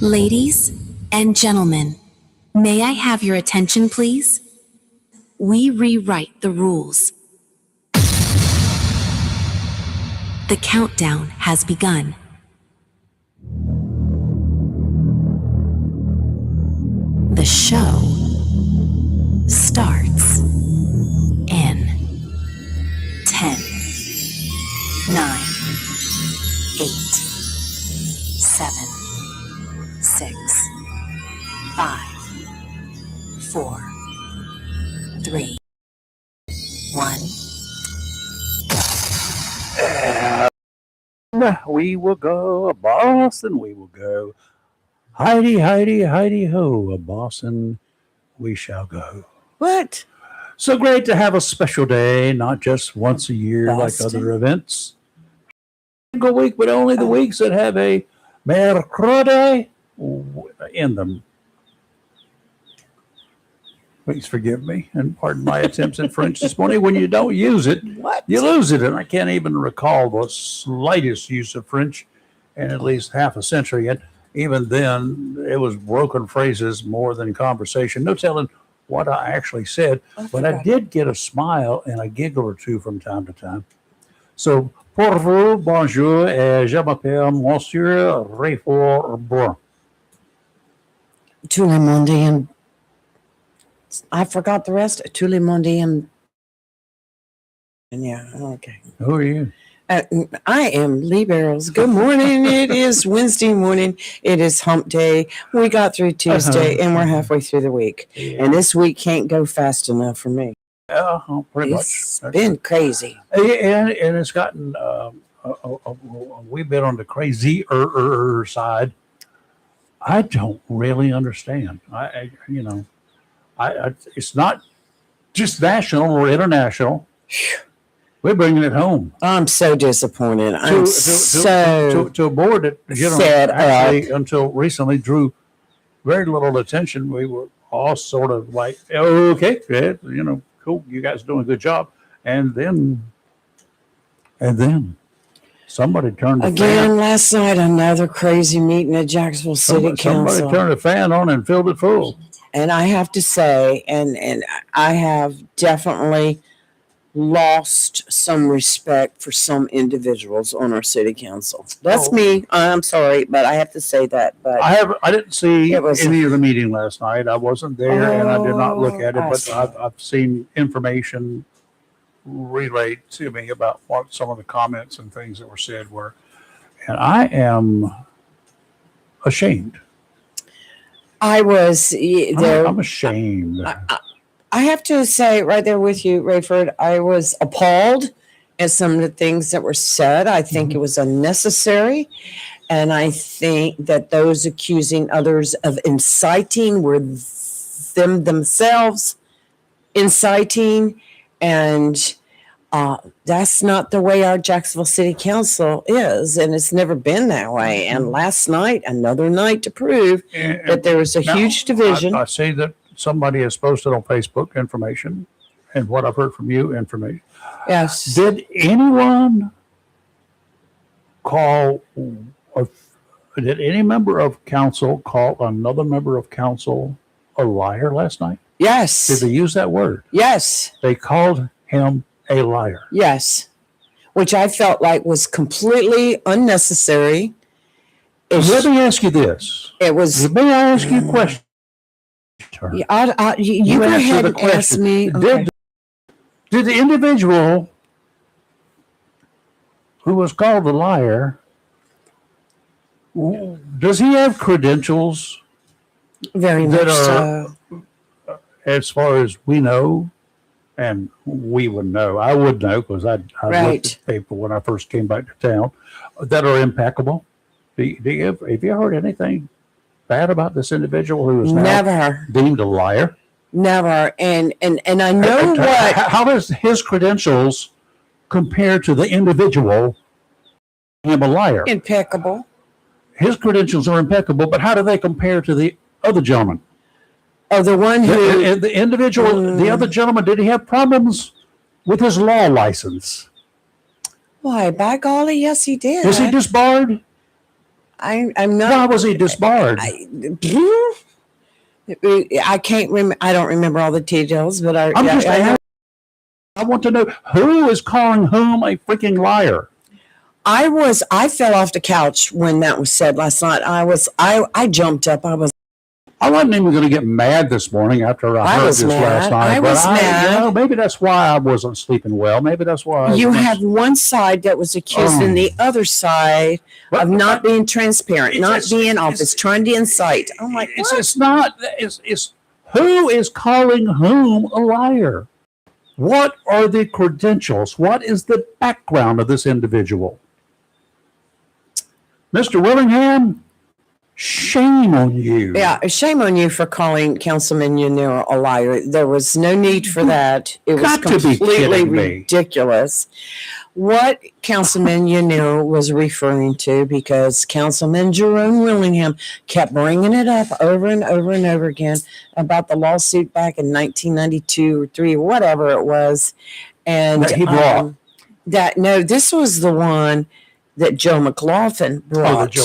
Ladies and gentlemen, may I have your attention, please? We rewrite the rules. The countdown has begun. The show starts in 10, 9, 8, 7, 6, 5, 4, 3, 1. We will go, Boston, we will go. Heidi, Heidi, Heidi ho, Boston, we shall go. What? So great to have a special day, not just once a year Boston? like other events. Single week, but only the weeks that have a mercredi in them. Please forgive me and pardon my attempts at French this morning. When you don't use it, you lose it. And I can't even recall the slightest use of French in at least half a century. And even then, it was broken phrases more than conversation. No telling what I actually said, but I did get a smile and a giggle or two from time to time. So, pour vous, bonjour, et je m'appelle Monsieur Réfort. Tous les mondes. I forgot the rest. Tous les mondes. Yeah, okay. Who are you? I am Lee Barrels. Good morning. It is Wednesday morning. It is hump day. We got through Tuesday and we're halfway through the week. Yeah. And this week can't go fast enough for me. Pretty It's much. been crazy. And it's gotten a wee bit on the crazy side. I don't really understand. It's not just national or international. We're bringing it home. I'm so disappointed. To a board that actually until recently drew very little attention. We were all sort of like, okay, yeah, cool, you guys are doing a good job. And then somebody turned the fan. Last night, another crazy meeting at Jacksonville City Council. Somebody turned the fan on and filled it full. And I have to say, and I have definitely lost some respect for some individuals on our city council. That's me. I'm sorry, but I have to say that. But I didn't see any of the meeting last night. I wasn't there, and I did not look at it. But I've seen information relayed to me about what some of the comments and things that were said were, and I am ashamed. I was there. I'm ashamed. I have to say right there with you, Rayford, I was appalled at some of the things that were said. I think it was unnecessary. And I think that those accusing others of inciting were themselves inciting. And that's not the way our Jacksonville City Council is. And it's never been that way. And last night, another night to prove that there was a huge division. I say that somebody has posted on Facebook information, and what I've heard from you, information. Yes. Did anyone did any member of council call another member of council a liar last night? Yes. Did they use that word? Yes. They called him a liar. Yes. Which I felt like was completely unnecessary. Let me ask you this. It was. Let me ask you a question. You go ahead and ask me. Okay. Did the individual who was called a liar, does he have credentials Very that much are, so. as far as we know, and we would know, I would know because I looked at the paper when I first came back to town, that are impeccable? Have you heard anything bad about this individual who is now deemed a liar? Never. And I know what. How does his credentials compare to the individual being a liar? Impeccable. His credentials are impeccable, but how do they compare to the other gentleman? Oh, the one who. The individual, the other gentleman, did he have problems with his law license? Why, by golly, yes, he did. Was he disbarred? I'm not. Why was he disbarred? I can't remember. I don't remember all the details, but I want to know who is calling whom a freaking liar. I fell off the couch when that was said last night. I jumped up. I wasn't even going to get mad this morning after I heard this last night. I was mad. Maybe that's why I wasn't sleeping well. Maybe that's why. You have one side that was accused and the other side of not being transparent, not being honest, trying to incite. I'm like, it's not. It's who is calling whom a liar? What are the credentials? What is the background of this individual? Mr. Willingham, shame on you. Yeah, shame on you for calling Councilman Yanira a liar. There was no need for that. It was completely ridiculous. What Councilman Yanira was referring to, because Councilman Jerome Willingham kept bringing it up over and over and over again about the lawsuit back in 1992 or 3, whatever it was. And that he brought. This was the one that Joe McLaughlin brought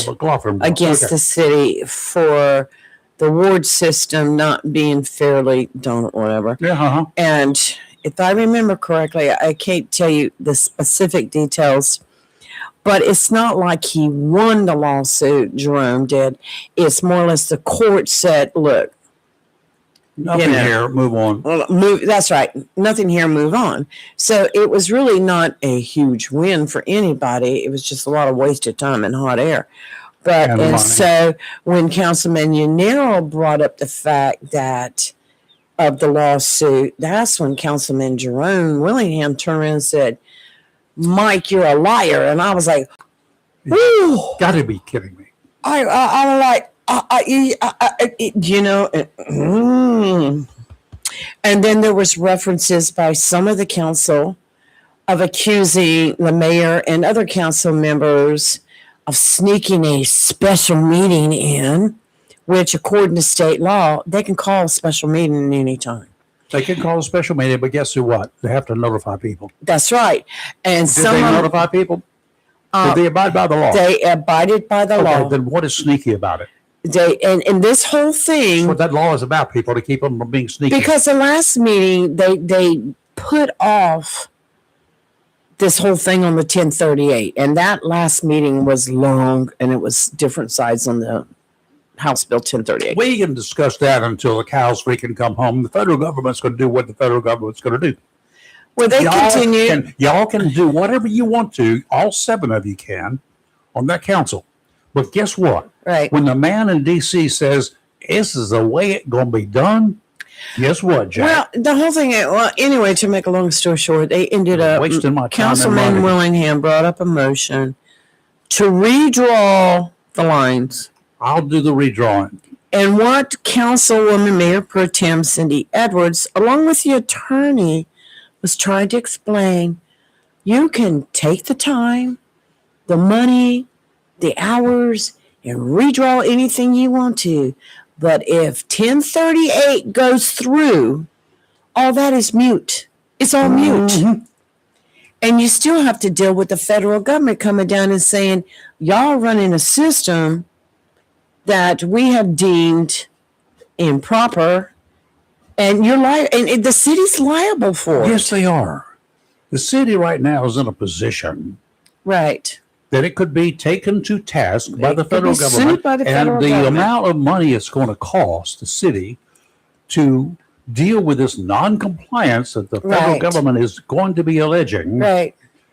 against the city for the ward system not being fairly done or whatever. Yeah, And if I remember correctly, I can't tell you the specific details, but it's not like he won the lawsuit, Jerome did. It's more or less the court said, look, nothing here, move on. That's right. Nothing here, move on. So it was really not a huge win for anybody. It was just a lot of wasted time and hot air. And so when Councilman Yaniro brought up the fact that of the lawsuit, that's when Councilman Jerome Willingham turned around and said, Mike, you're a liar. And I was like, "Ooh, gotta be kidding me." I was like, and then there was references by some of the council of accusing the mayor and other council members of sneaking a special meeting in, which according to state law, they can call a special meeting at any time. They can call a special meeting, but guess what? They have to notify people. That's right. And did they notify people? Did they abide by the law? They abided by the law. Then what is sneaky about it? And this whole thing. That's what that law is about, people, to keep them from being sneaky. Because the last meeting, they put off this whole thing on the 1038. And that last meeting was long, and it was different sides on the House Bill 1038. We can discuss that until the cows freaking come home. The federal government's going to do what the federal government's going to do. Well, they continue. Y'all can do whatever you want to. All 7 of you can on that council. But guess what? Right. When the man in D.C. says, this is the way it's going to be done, guess what, Jack? Well, the whole thing, anyway, to make a long story short, they ended up, wasting my time. Councilman Willingham brought up a motion to redraw the lines. I'll do the redrawing. And what Councilwoman Mayor Pro Tem Cindy Edwards, along with the attorney, was trying to explain, you can take the time, the money, the hours, and redraw anything you want to. But if 1038 goes through, all that is mute. It's all mute. Mm-hmm. And you still have to deal with the federal government coming down and saying, y'all running a system that we have deemed improper, and you're and the city's liable for it. Yes, they are. The city right now is in a position, right, that it could be taken to task by the federal government, and the amount of money it's going to cost the city to deal with this non-compliance that the federal government is going to be alleging,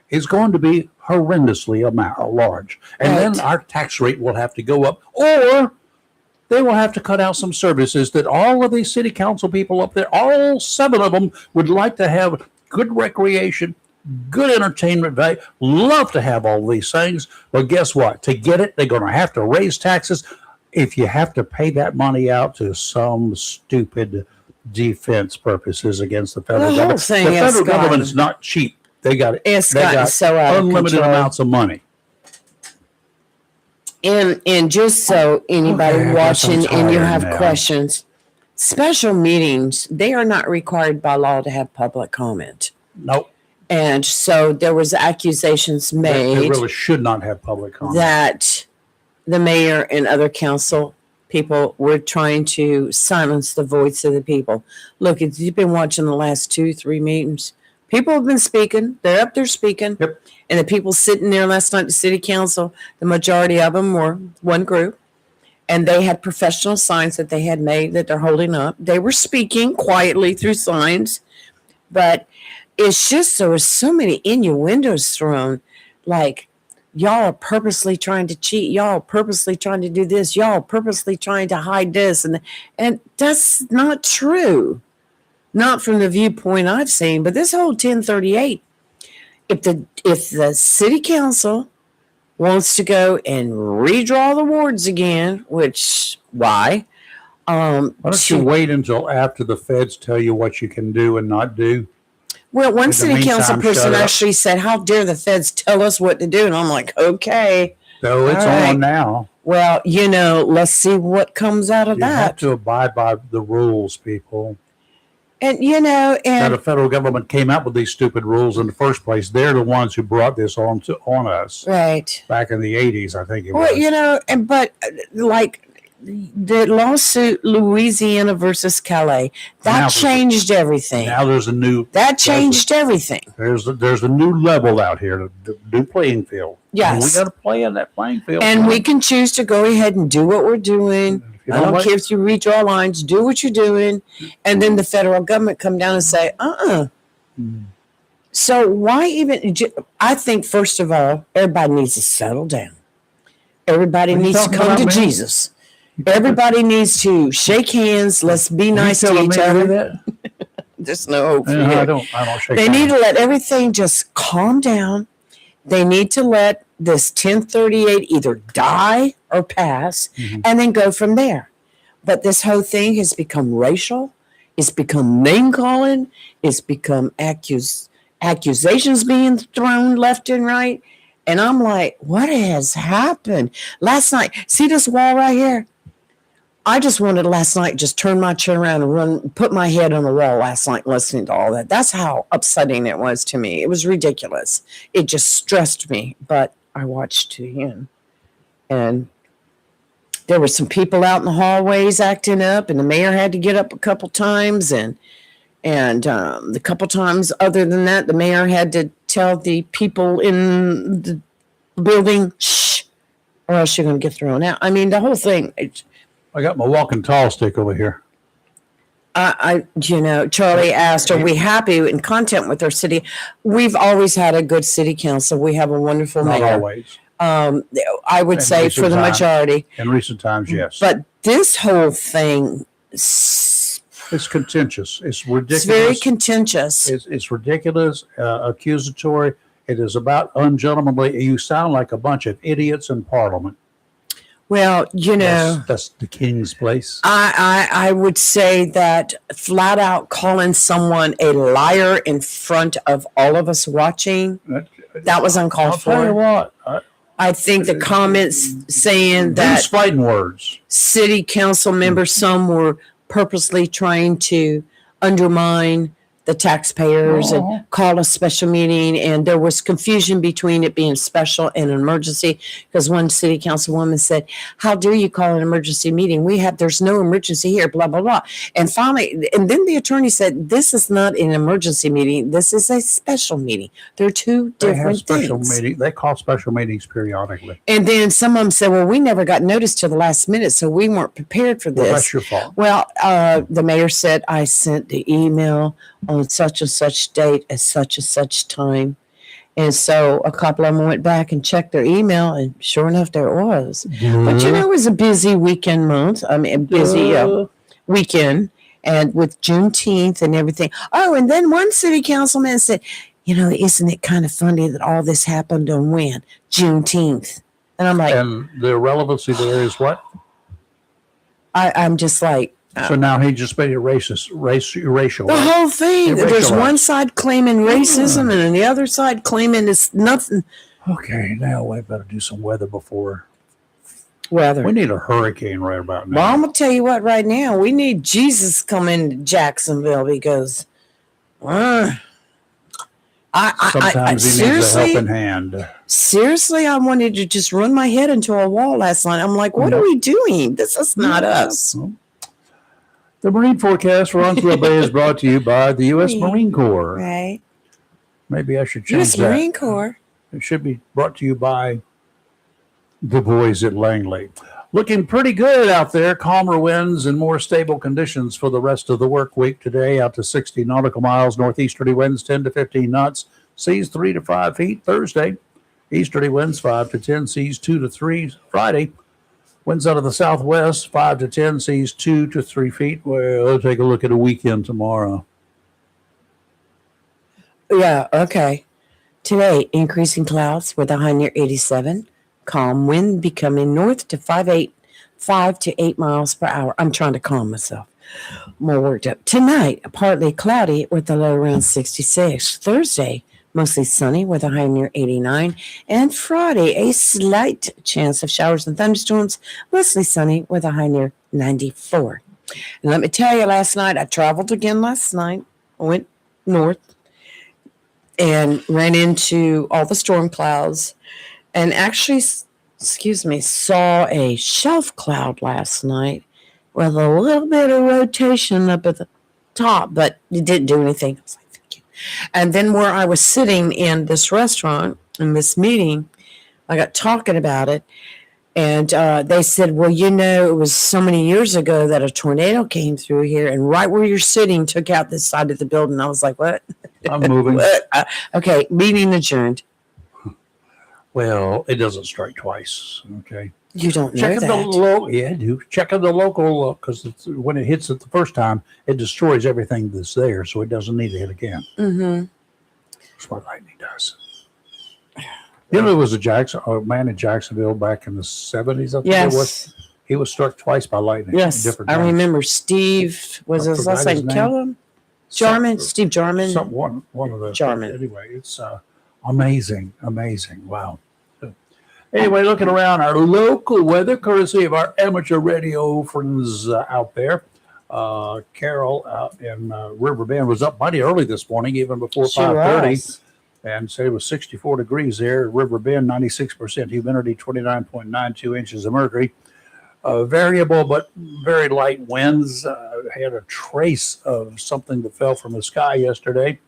is going to be horrendously large. And then our tax rate will have to go up, or they will have to cut out some services that all of these city council people up there, all 7 of them, would like to have good recreation, good entertainment value, love to have all these things. But guess what? To get it, they're going to have to raise taxes. If you have to pay that money out to some stupid defense purposes against the federal government. The federal government is not cheap. They got unlimited amounts of money. And just so anybody watching and you have questions, special meetings, they are not required by law to have public comment. Nope. And so there was accusations made. They really should not have public comment. That the mayor and other council people were trying to silence the voice of the people. Look, if you've been watching the last 2-3 meetings, people have been speaking. They're up there speaking. Yep. And the people sitting there last night at the city council, the majority of them were one group. And they had professional signs that they had made that they're holding up. They were speaking quietly through signs. But it's just there was so many innuendos thrown, like, y'all are purposely trying to cheat. Y'all are purposely trying to do this. Y'all are purposely trying to hide this. And that's not true. Not from the viewpoint I've seen. But this whole 1038, if the city council wants to go and redraw the wards again, which why? Why don't you wait until after the feds tell you what you can do and not do? Well, one In the city council meantime, person shut up. actually said, "How dare the feds tell us what to do?" And I'm like, "Okay, So it's All right. on now. well, let's see what comes out of You have that." to abide by the rules, people. And Now and the federal government came out with these stupid rules in the first place. They're the ones who brought this on us right. back in the 80s, I think it Well, was. but like the lawsuit Louisiana versus Calais, Now that there's changed everything. Now there's a new That changed everything. there's a new level out here, the new playing field. Yes. And we got to play in that playing field. And we can choose to go ahead and do what we're doing. If you I don't like- care if you redraw lines, do what you're doing, and then the federal government come down and say, Mm. So why even? I think first of all, everybody needs to settle down. Everybody What are you needs to talking come to about, man? Jesus. Everybody needs to shake hands. Let's be nice to telling each me to do other. that? There's no hope for Yeah, you. I don't shake They hands. need to let everything just calm down. They need to let this 1038 either die or pass Mhm. and then go from there. But this whole thing has become racial. It's become name calling. It's become accusations being thrown left and right. And I'm like, what has happened? Last night, see this wall right here? I just wanted last night just turn my chair around and put my head on the wall last night listening to all that. That's how upsetting it was to me. It was ridiculous. It just stressed me. But I watched to him. And there were some people out in the hallways acting up, and the mayor had to get up a couple times. And the couple times other than that, the mayor had to tell the people in the building, shh, or else you're going to get thrown out. I mean, the whole thing. I got my walking tall stick over here. Charlie asked, are we happy in content with our city? We've always had a good city council. We have a wonderful Not mayor. always. I would In say recent for the time. majority. In recent times, yes. But this whole thing, It's contentious. It's ridiculous. it's very contentious. It's ridiculous, accusatory. It is about ungentlemanly. You sound like a bunch of idiots in Parliament. Well, That's the king's place. I would say that flat out calling someone a liar in front of all of us watching, that was I'll uncalled tell you for. what. I think the comments saying that These fighting words. city council members, some were purposely trying to undermine the taxpayers and call a special meeting. And there was confusion between it being special and an emergency, because one city councilwoman said, how dare you call an emergency meeting? There's no emergency here, blah, blah, blah. And finally, and then the attorney said, this is not an emergency meeting. This is a special meeting. They're two They have different special things. meetings. They call special meetings periodically. And then some of them said, well, we never got notice till the last minute, so we weren't prepared for Well, this. that's your fault. Well, the mayor said, I sent the email on such and such date at such and such time. And so a couple of them went back and checked their email, and sure enough, there it was. But it was a busy weekend month. I mean, a busy weekend, and with Juneteenth and everything. Oh, and then one city councilman said, isn't it kind of funny that all this happened on when? Juneteenth. And I'm like, And the relevancy there is what? I'm just like, So now he just made it racial. the whole thing. They're There's racialized. one side claiming racism, and then the other side claiming it's nothing. Okay, now we better do some weather before. Weather. We need a hurricane right about now. Well, I'm gonna tell you what. Right now, we need Jesus coming to Jacksonville because Sometimes he needs a helping hand. Seriously, I wanted to just run my head into a wall last night. I'm like, what are we doing? This is not us. The Marine Forecast for Onslow Bay is brought to you by the U.S. Marine Corps. Right. Maybe I should change U.S. that. Marine Corps. It should be brought to you by the boys at Langley. Looking pretty good out there. Calmer winds and more stable conditions for the rest of the work week today. Out to 60 nautical miles. Northeasterly winds 10 to 15 knots. Seas 3 to 5 feet. Thursday, easterly winds 5 to 10. Seas 2 to 3. Friday, winds out of the southwest 5 to 10. Seas 2 to 3 feet. Well, we'll take a look at a weekend tomorrow. Yeah, okay. Today, increasing clouds with a high near 87. Calm wind becoming north to 5 to 8 miles per hour. I'm trying to calm myself. More worked up. Tonight, partly cloudy with a low around 66. Thursday, mostly sunny with a high near 89. And Friday, a slight chance of showers and thunderstorms, mostly sunny with a high near 94. And let me tell you, last night, I traveled again last night. I went north and ran into all the storm clouds. And actually, saw a shelf cloud last night with a little bit of rotation up at the top, but it didn't do anything. I was like, thank you. And then where I was sitting in this restaurant, in this meeting, I got talking about it. And they said, well, it was so many years ago that a tornado came through here, and right where you're sitting took out this side of the building. I was like, what? I'm moving. Okay, meeting adjourned. Well, it doesn't strike twice. Okay. You don't know Checking that. I do. Checking the local, because when it hits it the first time, it destroys everything that's there, so it doesn't need to hit again. Mm-hmm. That's what lightning does. There was a man in Jacksonville back in the 70s. I think it was. He was struck twice by lightning. Yes, different I times. remember Steve. Was his last name Kellum? Jarman? Steve Jarman? One of those. Jarman. Anyway, it's amazing. Wow. Anyway, looking around our local weather, courtesy of our amateur radio friends out there. Carol out in River Bend was up mighty early this morning, even before 5:30, and said it was 64 degrees there. River Bend, 96% humidity, 29.92 inches of mercury. Variable but very light winds. Had a trace of something that fell from the sky yesterday.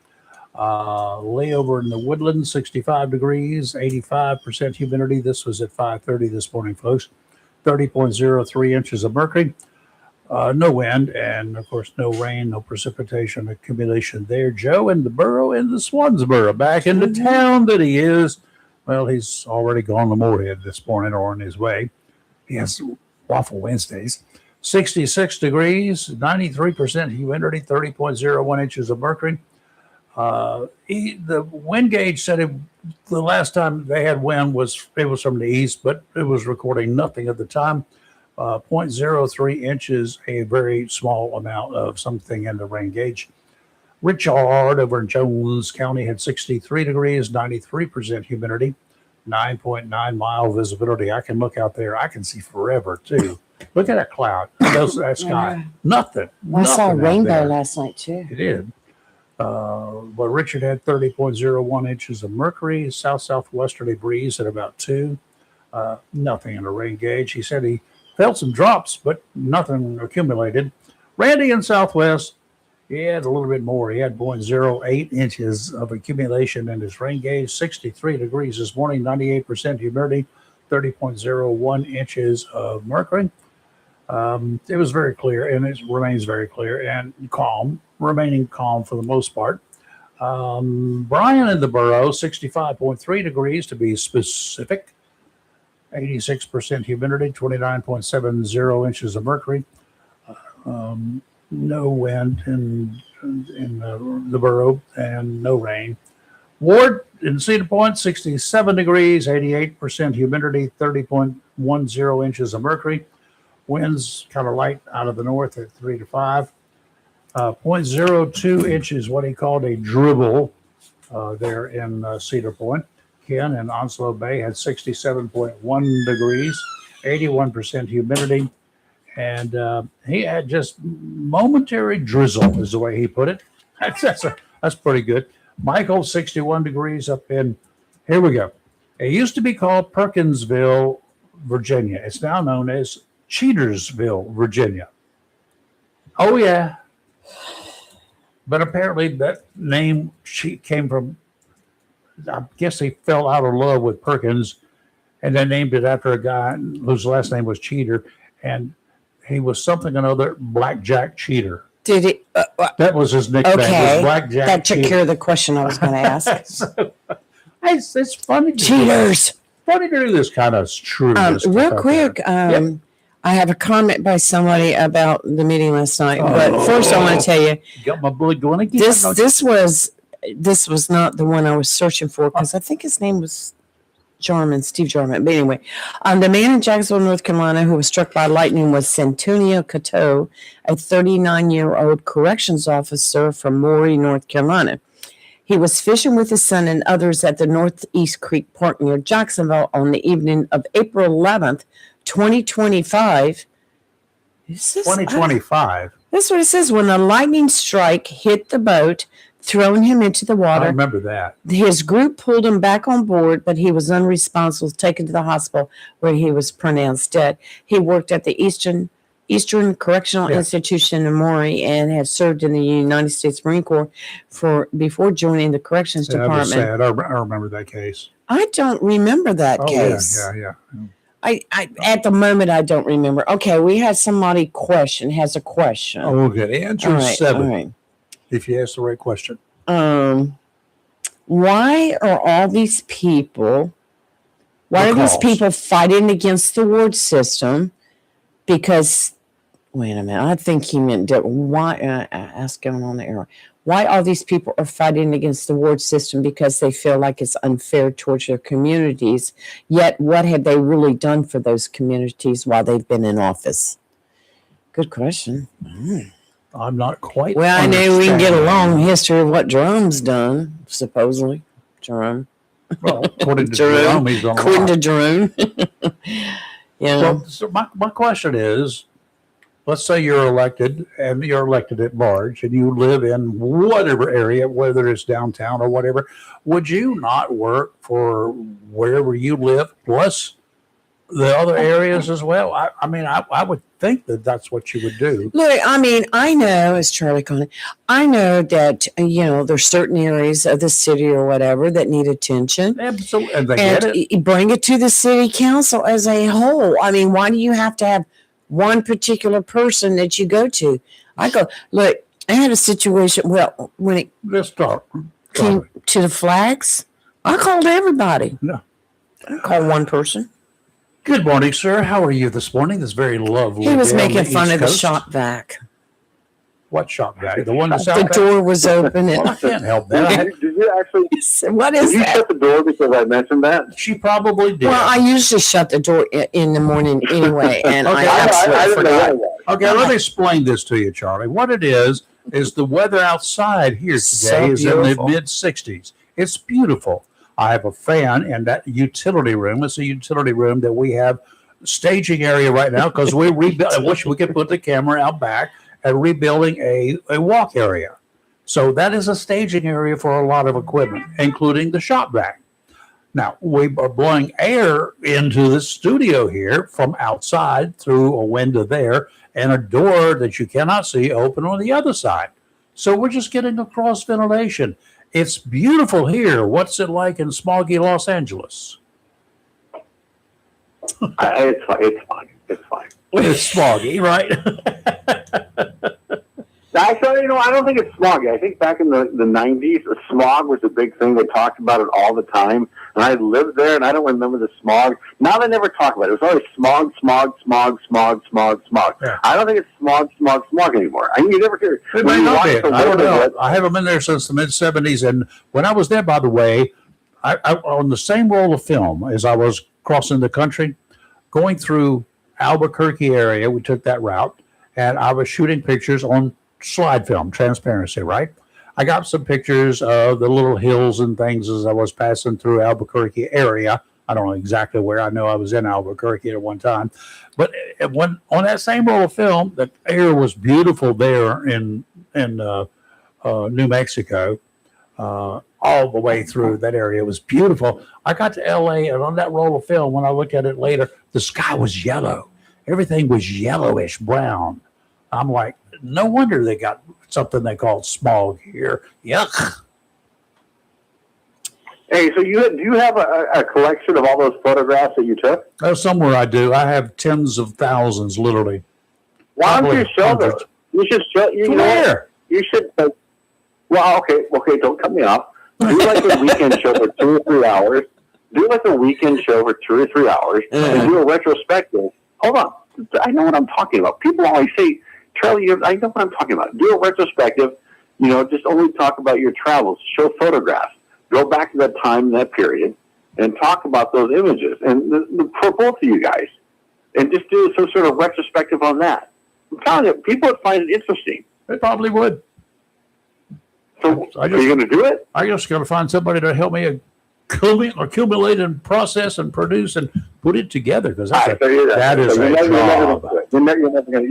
Layover in the Woodlands, 65 degrees, 85% humidity. This was at 5:30 this morning, folks. 30.03 inches of mercury. No wind, and of course, no rain, no precipitation accumulation there. Joe in the borough in the Swansboro, back in the town that he is. Well, he's already gone to Moorhead this morning or on his way. He has Waffle Wednesdays. 66 degrees, 93% humidity, 30.01 inches of mercury. The wind gauge said the last time they had wind was from the east, but it was recording nothing at the time. 0.03 inches, a very small amount of something in the rain gauge. Richard over in Jones County had 63 degrees, 93% humidity, 9.9 mile visibility. I can look out there. I can see forever, too. Look at that cloud. That sky. Nothing. I saw a rainbow last night, too. It did. But Richard had 30.01 inches of mercury, southwesterly breeze at about 2. Nothing in the rain gauge. He said he felt some drops, but nothing accumulated. Randy in Southwest, he had a little bit more. He had 0.08 inches of accumulation in his rain gauge, 63 degrees this morning, 98% humidity, 30.01 inches of mercury. It was very clear, and it remains very clear and calm, remaining calm for the most part. Brian in the borough, 65.3 degrees to be specific, 86% humidity, 29.70 inches of mercury. No wind in the borough and no rain. Ward in Cedar Point, 67 degrees, 88% humidity, 30.10 inches of mercury. Winds kind of light out of the north at 3 to 5. 0.02 inches, what he called a dribble there in Cedar Point. Ken in Onslow Bay had 67.1 degrees, 81% humidity, and he had just momentary drizzle, is the way he put it. That's pretty good. Michael, 61 degrees up in, here we go. It used to be called Perkinsville, Virginia. It's now known as Cheatersville, Virginia. Oh, yeah. But apparently that name came from, I guess they fell out of love with Perkins and they named it after a guy whose last name was Cheater. And he was something or another, Blackjack Cheater. Did it? That was his nickname. Okay. Was Blackjack That took Cheater. care of the question I was going to ask. So, it's funny. Cheaters. Funny to do this kind of trueness. Real quick, I have a comment by somebody about the meeting last night. But first, I want to tell you, Got my blood going again. this was not the one I was searching for because I think his name was Steve Jarman. But anyway, the man in Jacksonville, North Carolina, who was struck by lightning was Santonio Cato, a 39-year-old corrections officer from Maury, North Carolina. He was fishing with his son and others at the Northeast Creek Park near Jacksonville on the evening of April 11th, 2025. 2025. That's what it says. When a lightning strike hit the boat, throwing him into the I water, remember that. his group pulled him back on board, but he was unresponsive, taken to the hospital where he was pronounced dead. He worked at the Eastern Correctional Institution in Maury and had served in the United States Marine Corps before joining the Corrections That was Department. sad. I remember that case. I don't remember that Oh, case. yeah. I at the moment I don't remember. Okay, we had somebody has a question. Oh, we'll get answer All right, 7 all right. if you ask the right question. Why are all these people? Why are these people fighting against the ward system? Because, wait a minute, I think he meant why. Ask him on the air. Why all these people are fighting against the ward system because they feel like it's unfair towards their communities. Yet, what have they really done for those communities while they've been in office? Good question. I'm not quite. Well, I know we can get a long history of what Jerome's done, supposedly. Jerome. Well, according to Jerome. Jerome, he's done a According lot. to Jerome. Yeah. So my question is, let's say you're elected and you're elected at large and you live in whatever area, whether it's downtown or whatever, would you not work for wherever you live plus the other areas as well? I mean, I would think that that's what you would do. Look, I mean, I know, as Charlie called it, I know that, there's certain areas of the city or whatever that need attention. Absolutely. And they get it. Bring it to the city council as a whole. I mean, why do you have to have one particular person that you go to? I had a situation, when it Let's start. came to the flags, I called everybody. No. I didn't call one person. Good morning, sir. How are you this morning? This very lovely. He was day on making the fun East of the Coast. shop vac. What shop guy? The one that's The out door was open. Well, I And can't help that. Did you actually? what Did is you that? shut the door because I mentioned that? She probably did. Well, I usually shut the door in the morning anyway, and Okay. I absolutely didn't know forgot. that was. Okay, let me explain this to you, Charlie. What it is the weather outside here So today is in the beautiful. mid 60s. It's beautiful. I have a fan in that utility room. It's a utility room that we have staging area right now because we rebuilt. I wish we could put the camera out back and rebuilding a walk area. So that is a staging area for a lot of equipment, including the shop vac. Now, we are blowing air into the studio here from outside through a window there and a door that you cannot see open on the other side. So we're just getting a cross ventilation. It's beautiful here. What's it like in smoggy Los Angeles? It's fine. It's fine. It's fine. It's smoggy, right? Actually, I don't think it's smog. I think back in the 90s, smog was a big thing. They talked about it all the time. And I lived there, and I don't remember the smog. Now they never talk about it. It was always smog, smog, smog, smog, smog, smog. Yeah. I don't think it's smog, smog, smog anymore. I mean, you never hear. It when may you not watch be. the I don't weather, know. I haven't been there since the mid 70s. And when I was there, by the way, I on the same roll of film as I was crossing the country, going through Albuquerque area, we took that route, and I was shooting pictures on slide film, transparency, right? I got some pictures of the little hills and things as I was passing through Albuquerque area. I don't know exactly where. I know I was in Albuquerque at one time. But when on that same roll of film, the air was beautiful there in New Mexico. all the way through that area. It was beautiful. I got to LA, and on that roll of film, when I look at it later, the sky was yellow. Everything was yellowish brown. I'm like, no wonder they got something they call smog here. Yuck. Hey, so do you have a collection of all those photographs that you took? Oh, somewhere I do. I have tens of thousands, literally. Why don't you Probably show hundreds. those? You should show. You know, Where? you should. Well, okay. Don't cut me off. Do like a weekend show for 2 or 3 hours. Do like a weekend show for 2 or 3 hours, and do a retrospective. Hold on, I know what I'm talking about. People always say, "Charlie, I know what I'm talking about." Do a retrospective. You know, just only talk about your travels. Show photographs. Go back to that time, that period, and talk about those images. And for both of you guys, and just do some sort of retrospective on that. I'm telling you, people would find it interesting. They probably would. So, are you going to do it? I just got to find somebody to help me accumulate and process and produce and put it together, because that is a job. You're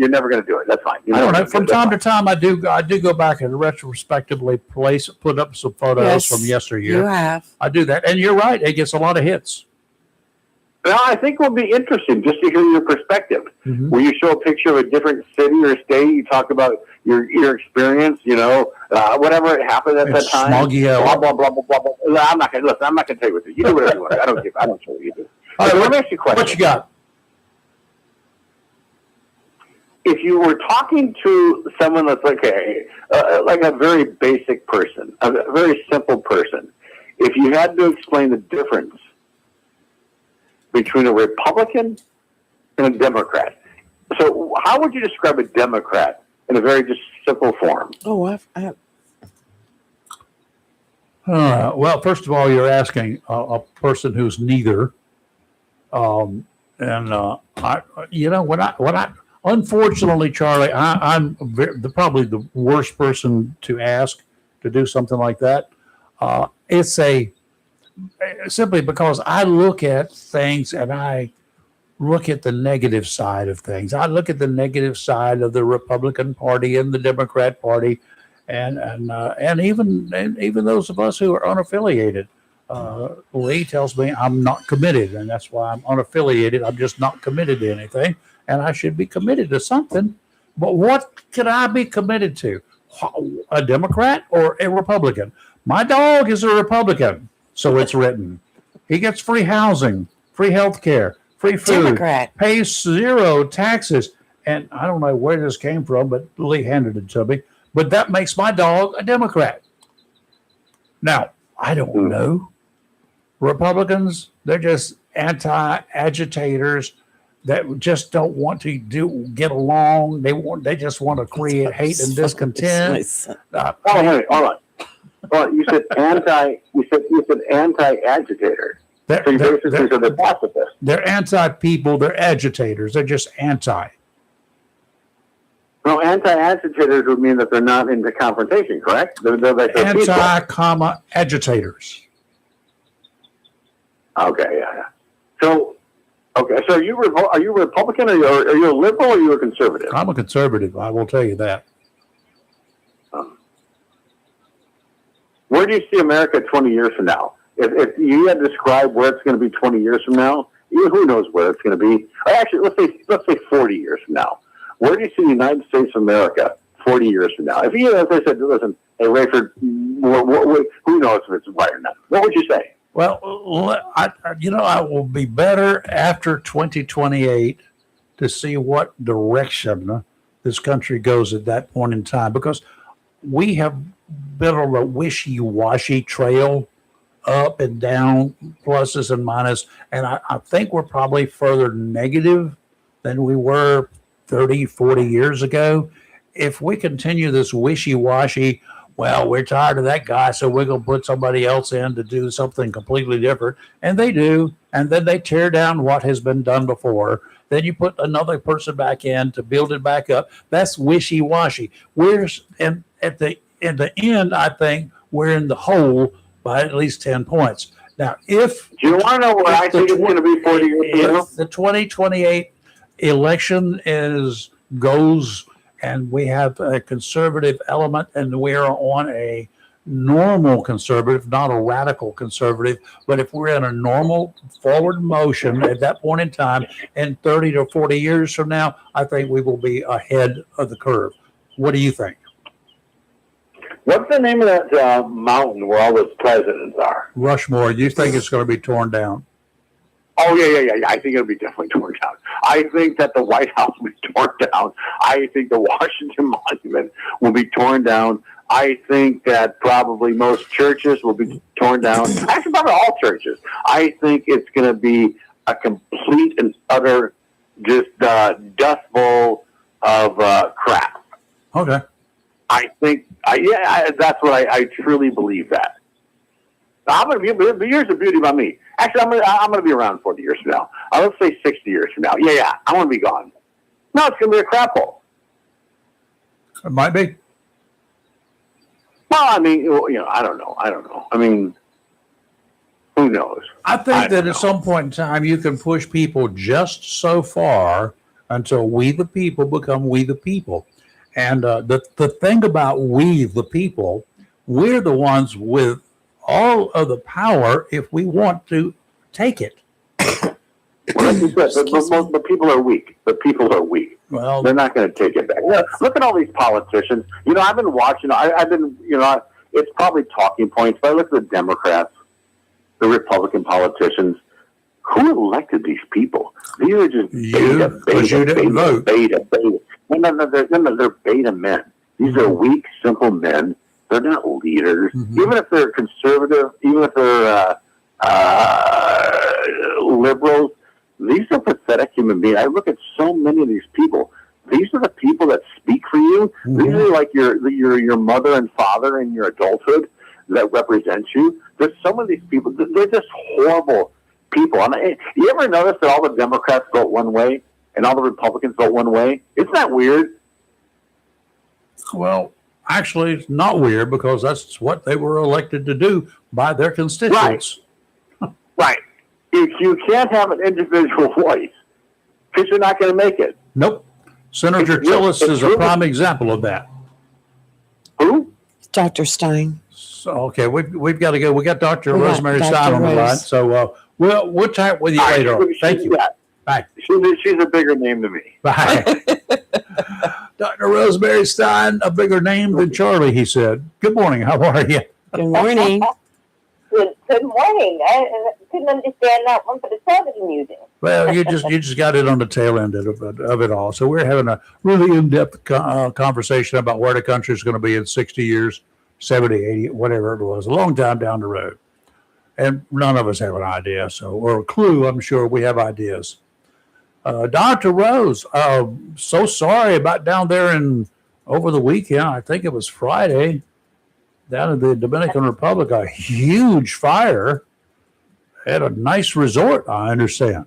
never going to do it. That's fine. I don't know. From time to time, I do go back and retrospectively put up some photos from yesteryear. You have. I do that, and you're right. It gets a lot of hits. Well, I think it will be interesting just to hear your perspective. Mm-hmm. Where you show a picture of a different city or state, you talk about your experience, whatever happened at that time. Smoggy blah, blah, blah, blah, blah, blah. I'm not going to tell you what to do. You do whatever you want. I don't care what you do. All right, let me ask you a question. What you got? If you were talking to someone that's like a very basic person, a very simple person, if you had to explain the difference between a Republican and a Democrat, so how would you describe a Democrat in a very just simple form? Oh, Well, first of all, you're asking a person who's neither. Unfortunately, Charlie, I'm probably the worst person to ask to do something like that. It's simply because I look at things and I look at the negative side of things. I look at the negative side of the Republican Party and the Democrat Party, and even those of us who are unaffiliated. Lee tells me I'm not committed, and that's why I'm unaffiliated. I'm just not committed to anything, and I should be committed to something. But what could I be committed to? A Democrat or a Republican? My dog is a Republican, so it's written. He gets free housing, free health care, free food, Democrat. pays 0 taxes. And I don't know where this came from, but Lee handed it to me. But that makes my dog a Democrat. Now, I don't know. Republicans, they're just anti-agitators that just don't want to get along. They just want to create hate and discontent. Hold on. You said anti-agitator. So you basically said they're pacifists. They're anti-people. They're agitators. They're just anti. No, anti-agitators would mean that they're not into confrontation, correct? They're agitators. Okay, yeah. So are you Republican, or are you a liberal, or are you a conservative? I'm a conservative. I will tell you that. Where do you see America 20 years from now? If you had to describe where it's going to be 20 years from now, who knows where it's going to be? Actually, let's say 40 years from now. Where do you see the United States of America 40 years from now? If you, as I said, listen, hey, Rayford, who knows if it's right or not? What would you say? Well, I will be better after 2028 to see what direction this country goes at that point in time, because we have been on a wishy-washy trail, up and down, pluses and minuses, and I think we're probably further negative than we were 30, 40 years ago. If we continue this wishy-washy, well, we're tired of that guy, so we're going to put somebody else in to do something completely different. And they do. And then they tear down what has been done before. Then you put another person back in to build it back up. That's wishy-washy. In the end, I think we're in the hole by at least 10 points. Now, do you want to know where I think it's going to be 40 years from now? If the 2028 election goes and we have a conservative element and we are on a normal conservative, not a radical conservative, but if we're in a normal forward motion at that point in time, and 30 to 40 years from now, I think we will be ahead of the curve. What do you think? What's the name of that mountain where all those presidents are? Rushmore, do you think it's going to be torn down? Oh, yeah. I think it'll be definitely torn down. I think that the White House will be torn down. I think the Washington Monument will be torn down. I think that probably most churches will be torn down. Actually, probably all churches. I think it's going to be a complete and utter just dust bowl of crap. Okay. I think, that's what I truly believe that. I'm going to be, here's the beauty about me. Actually, I'm going to be around 40 years from now. Let's say 60 years from now. Yeah, I want to be gone. No, it's going to be a crap hole. It might be. Well, I mean, I don't know. I mean, who knows? I think that at some point in time, you can push people just so far until we the people become we the people. And the thing about we the people, we're the ones with all of the power if we want to take it. Well, but people are weak. The people are weak. Well, they're not going to take it back. Look at all these politicians. I've been watching. I've been. It's probably talking points. But I look at the Democrats, the Republican politicians. Who elected these people? These are just beta. No, they're beta men. These are weak, simple men. They're not leaders. Mm-hmm. Even if they're conservative, even if they're liberals, these are pathetic human beings. I look at so many of these people. These are the people that speak for you. Mm-hmm. These are like your mother and father in your adulthood that represent you. There's some of these people. They're just horrible people. You ever notice that all the Democrats vote one way and all the Republicans vote one way? Isn't that weird? Well, actually, it's not weird because that's what they were elected to do by their constituents. Right. If you can't have an individual voice, because you're not going to make it. Nope. Senator Tillis is a prime example of that. Who? Dr. Stein. So, okay, we've got to go. We got Dr. Rosemary Stein on the line. So we'll chat with you later. Thank you. Bye. She's a bigger name than me. Bye. Dr. Rosemary Stein, a bigger name than Charlie, he said. Good morning. How are you? Good morning. Good morning. I couldn't understand that one for the television music. Well, you just got it on the tail end of it all. So we're having a really in-depth conversation about where the country is going to be in 60 years, 70, 80, whatever it was, a long time down the road. And none of us have an idea, or a clue. I'm sure we have ideas. Dr. Rose, so sorry about down there over the weekend. I think it was Friday. Down in the Dominican Republic, a huge fire at a nice resort, I understand.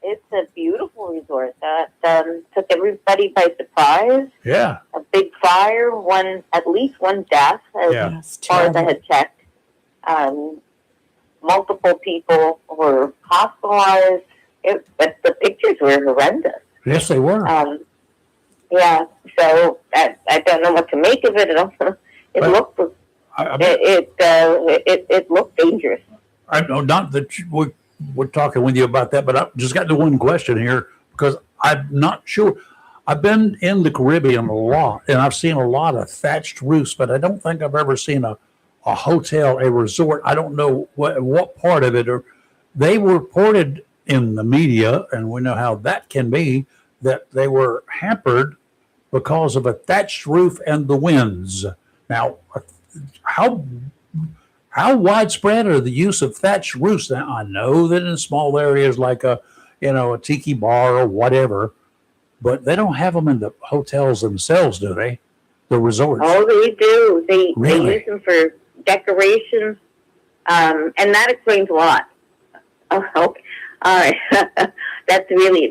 It's a beautiful resort that took everybody by surprise. Yeah. A big fire, at least one death, as far as I had checked. Multiple people were hospitalized. But the pictures were horrendous. Yes, they were. Yeah, so I don't know what to make of it. It looked dangerous. I know not that we're talking with you about that, but I just got the one question here because I'm not sure. I've been in the Caribbean a lot, and I've seen a lot of thatched roofs, but I don't think I've ever seen a hotel, a resort. I don't know what part of it. Or they were reported in the media, and we know how that can be, that they were hampered because of a thatched roof and the winds. Now, how widespread are the use of thatched roofs? Now, I know that in small areas like a tiki bar or whatever, but they don't have them in the hotels themselves, do they? The resorts. Oh, they do. They Really? use them for decorations, and that explains a lot. Oh, okay. All right. That really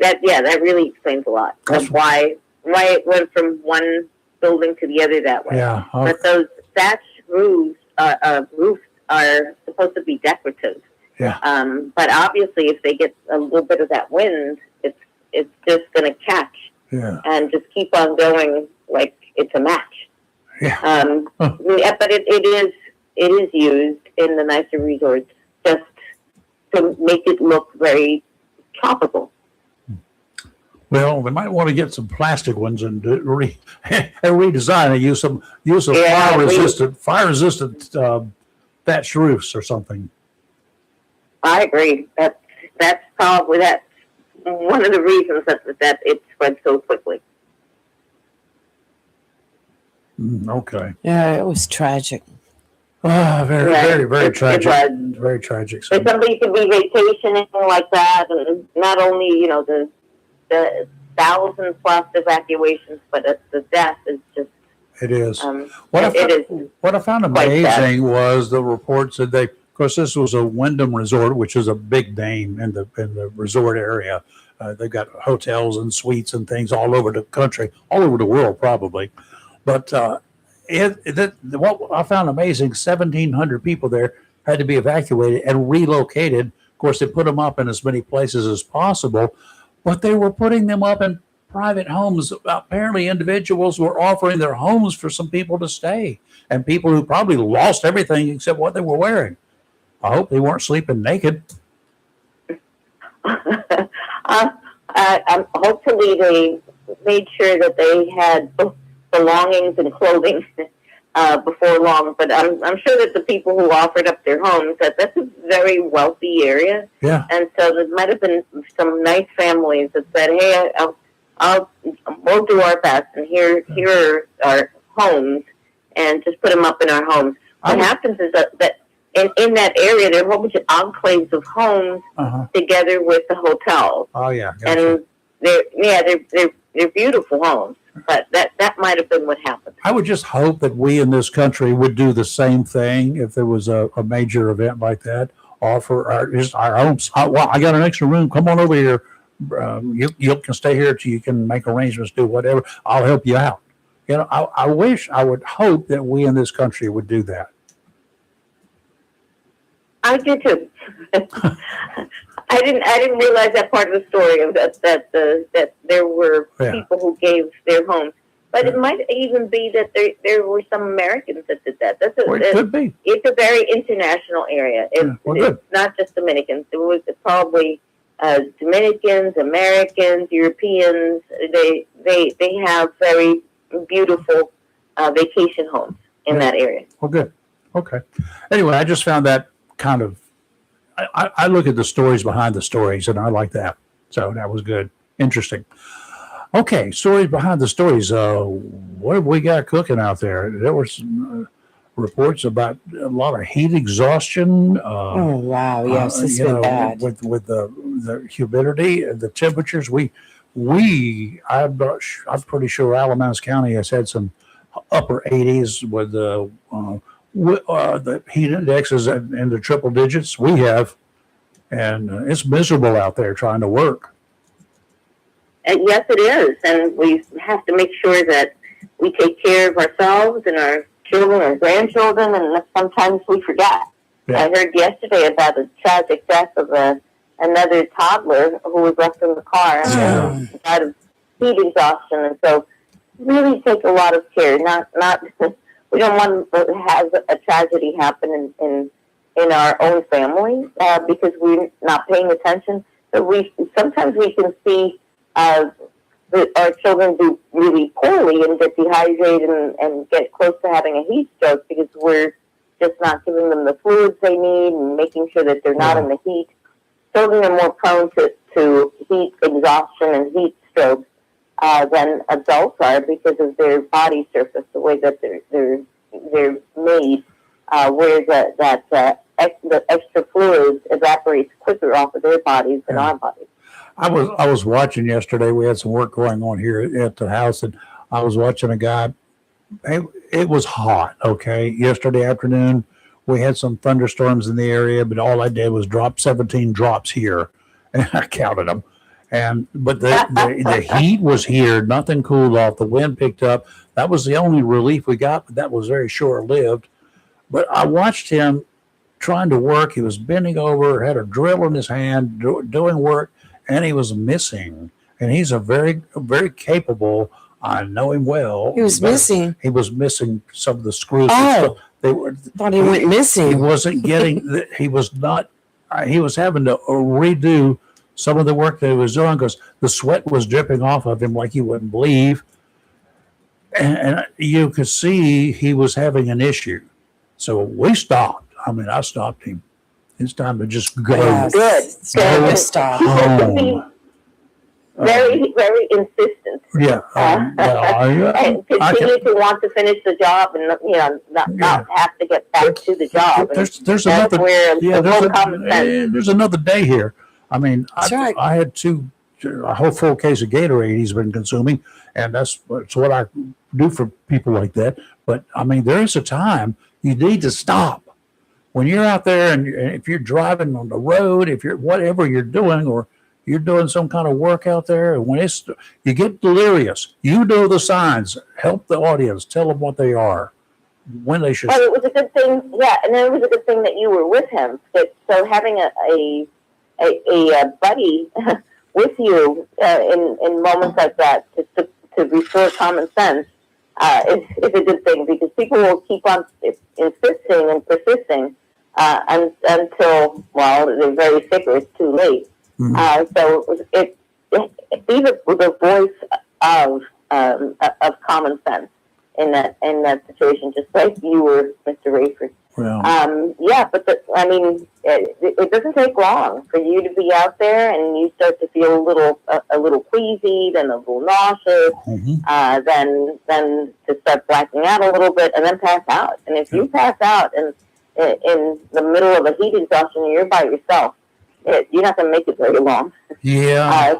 explains a lot of why it went from one building to the other that way. Yeah. But those thatched roofs are supposed to be decorative. Yeah. But obviously, if they get a little bit of that wind, it's just going to catch Yeah. and just keep on going like it's a match. Yeah. Yeah, but it is used in the nicer resorts just to make it look very tropical. Well, they might want to get some plastic ones and redesign it. Use some Yeah, fire resistant thatched roofs or something. I agree. That's probably one of the reasons that it spread so quickly. Okay. Yeah, it was tragic. Very, Yeah, very, very it tragic. was. Very tragic. So, But somebody could be vacationing like that, and not only the 1,000+ evacuations, but the death is just. it is. It is. What I found quite sad. amazing was the report said of course, this was a Wyndham Resort, which is a big name in the resort area. They've got hotels and suites and things all over the country, all over the world, probably. But what I found amazing, 1,700 people there had to be evacuated and relocated. Of course, they put them up in as many places as possible, but they were putting them up in private homes. Apparently, individuals were offering their homes for some people to stay, and people who probably lost everything except what they were wearing. I hope they weren't sleeping naked. Hopefully, they made sure that they had belongings and clothing before long. But I'm sure that the people who offered up their homes, that's a very wealthy area. Yeah. And so there might have been some nice families that said, "Hey, we'll do our best, and here are our homes, and just put them up in our homes." What happens is that in that area, there are a whole bunch of enclaves of homes together with the hotels. Oh yeah. Gotcha. And they're beautiful homes. But that might have been what happened. I would just hope that we in this country would do the same thing if there was a major event like that. Offer our homes. Well, I got an extra room. Come on over here. You can stay here till you can make arrangements, do whatever. I'll help you out. I would hope that we in this country would do that. I do too. I didn't realize that part of the story of that there were people who gave their homes, but it might even be that there were some Americans that did that. It could be. It's a very international area. It's not just Dominicans. It was probably Dominicans, Americans, Europeans. They have very beautiful vacation homes in that area. Well, good. Okay. Anyway, I just found that kind of. I look at the stories behind the stories, and I like that. So that was good. Interesting. Okay, stories behind the stories. What have we got cooking out there? There were some reports about a lot of heat exhaustion. Oh, wow. Yes, it's been bad. With the humidity, the temperatures. I'm pretty sure Alamance County has had some upper 80s with the heat index is in the triple digits. We have, and it's miserable out there trying to work. And yes, it is, and we have to make sure that we take care of ourselves and our children or grandchildren, and sometimes we forget. Yeah. I heard yesterday about the tragic death of another toddler who was left in the car out of heat exhaustion, and so really take a lot of care. Not we don't want to have a tragedy happen in our own family because we're not paying attention. But sometimes we can see our children do really poorly and get dehydrated and get close to having a heat stroke because we're just not giving them the fluids they need and making sure that they're not in the heat. Children are more prone to heat exhaustion and heat stroke than adults are because of their body surface, the way that they're made, where the extra fluid evaporates quicker off of their bodies than our bodies. I was watching yesterday. We had some work going on here at the house, and I was watching a guy. It was hot. Okay, yesterday afternoon we had some thunderstorms in the area, but all I did was drop 17 drops here, and I counted them. But the heat was here. Nothing cooled off. The wind picked up. That was the only relief we got, but that was very short-lived. But I watched him trying to work. He was bending over, had a drill in his hand, doing work, and he was missing. And he's a very, very capable I know him well. He was but missing. He was missing some of the screws. Oh. They were. Thought he went He missing. wasn't getting. He was not. He was having to redo some of the work that he was doing because the sweat was dripping off of him like you wouldn't believe, and you could see he was having an issue. So we stopped. I mean, I stopped him. It's time to just go. Yes. Good. It's time to stop. Home. Very, very insistent. Yeah. And continue to want to finish the job and not have to get back to the job. There's That's another. where Yeah, the common sense. there's another day here. I mean, That's right. I had a whole full case of Gatorade he's been consuming, and that's what I do for people like that. But I mean, there is a time you need to stop. When you're out there and if you're driving on the road, if you're whatever you're doing, or you're doing some kind of work out there, and when you get delirious, you know the signs. Help the audience. Tell them what they are. When they should. Well, it was a good thing, yeah, and it was a good thing that you were with him. So having a buddy with you in moments like that to restore common sense is a good thing, because people will keep on insisting and persisting until, well, they're very sick or it's too late. Mhm. So even with the voice of common sense in that situation, just like you were, Mr. Rayford. Well, Yeah, but it doesn't take long for you to be out there and you start to feel a little queasy, then a little nauseous, then to start blacking out a little bit, and then pass out. And if you pass out in the middle of a heat exhaustion and you're by yourself, you're not going to make it very long. yeah.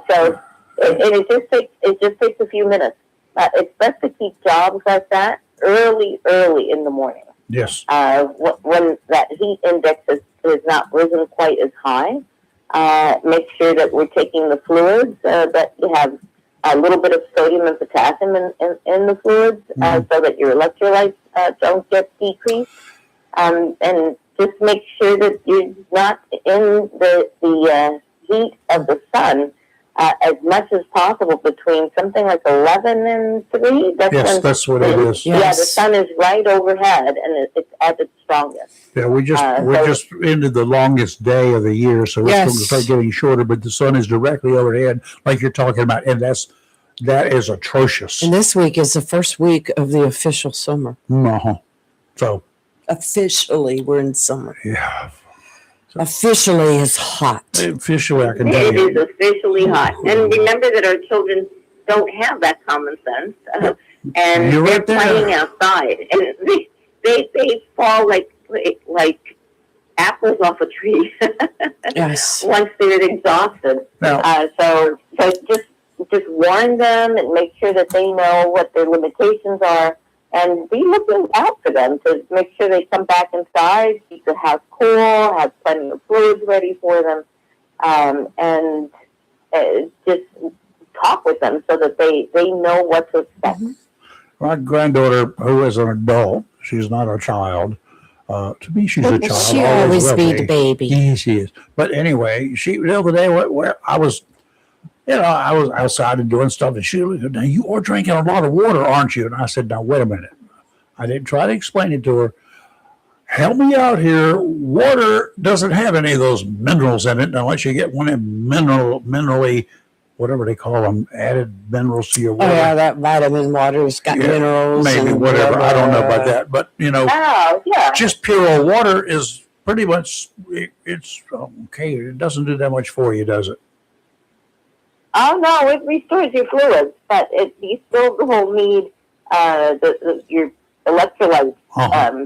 It just takes a few minutes. It's best to keep jobs like that early in the morning. Yes. When that heat index has not risen quite as high, make sure that we're taking the fluids, that you have a little bit of sodium and potassium in the fluids, so that your electrolytes don't get decreased. And just make sure that you're not in the heat of the sun as much as possible between something like 11 and 3. That's what it is. Yeah, Yes. the sun is right overhead, and it's at its strongest. Yeah, we're just into the longest day of the year, so it's Yes. going to start getting shorter. But the sun is directly overhead, like you're talking about, and that is atrocious. And this week is the first week of the official summer. Uh-huh. So Officially, we're in summer. yeah, Officially, it's hot. officially I can tell It you. is officially hot. And remember that our children don't have that common sense, and You're they're right there. playing outside, and they fall like apples off a tree Yes. once they're exhausted. Now, So just warn them and make sure that they know what their limitations are, and be looking out for them to make sure they come back inside, keep the house cool, have plenty of fluids ready for them, and just talk with them so that they know what to expect. my granddaughter, who is an adult, she's not a child. To me, she's a child. She always will be the baby. Yeah, she is. But anyway, the other day where I was outside and doing stuff, and she said, "Now you are drinking a lot of water, aren't you?" And I said, "Now wait a minute." I didn't try to explain it to her. Help me out here. Water doesn't have any of those minerals in it unless you get one of them minerally, whatever they call them, added minerals to your Oh, water. yeah, that vitamin water's got Yeah, minerals. maybe and whatever. I don't know about that, but Oh, yeah. just pure old water is pretty much it's okay. It doesn't do that much for you, does it? Oh no, it restores your fluids, but you still will need your electrolytes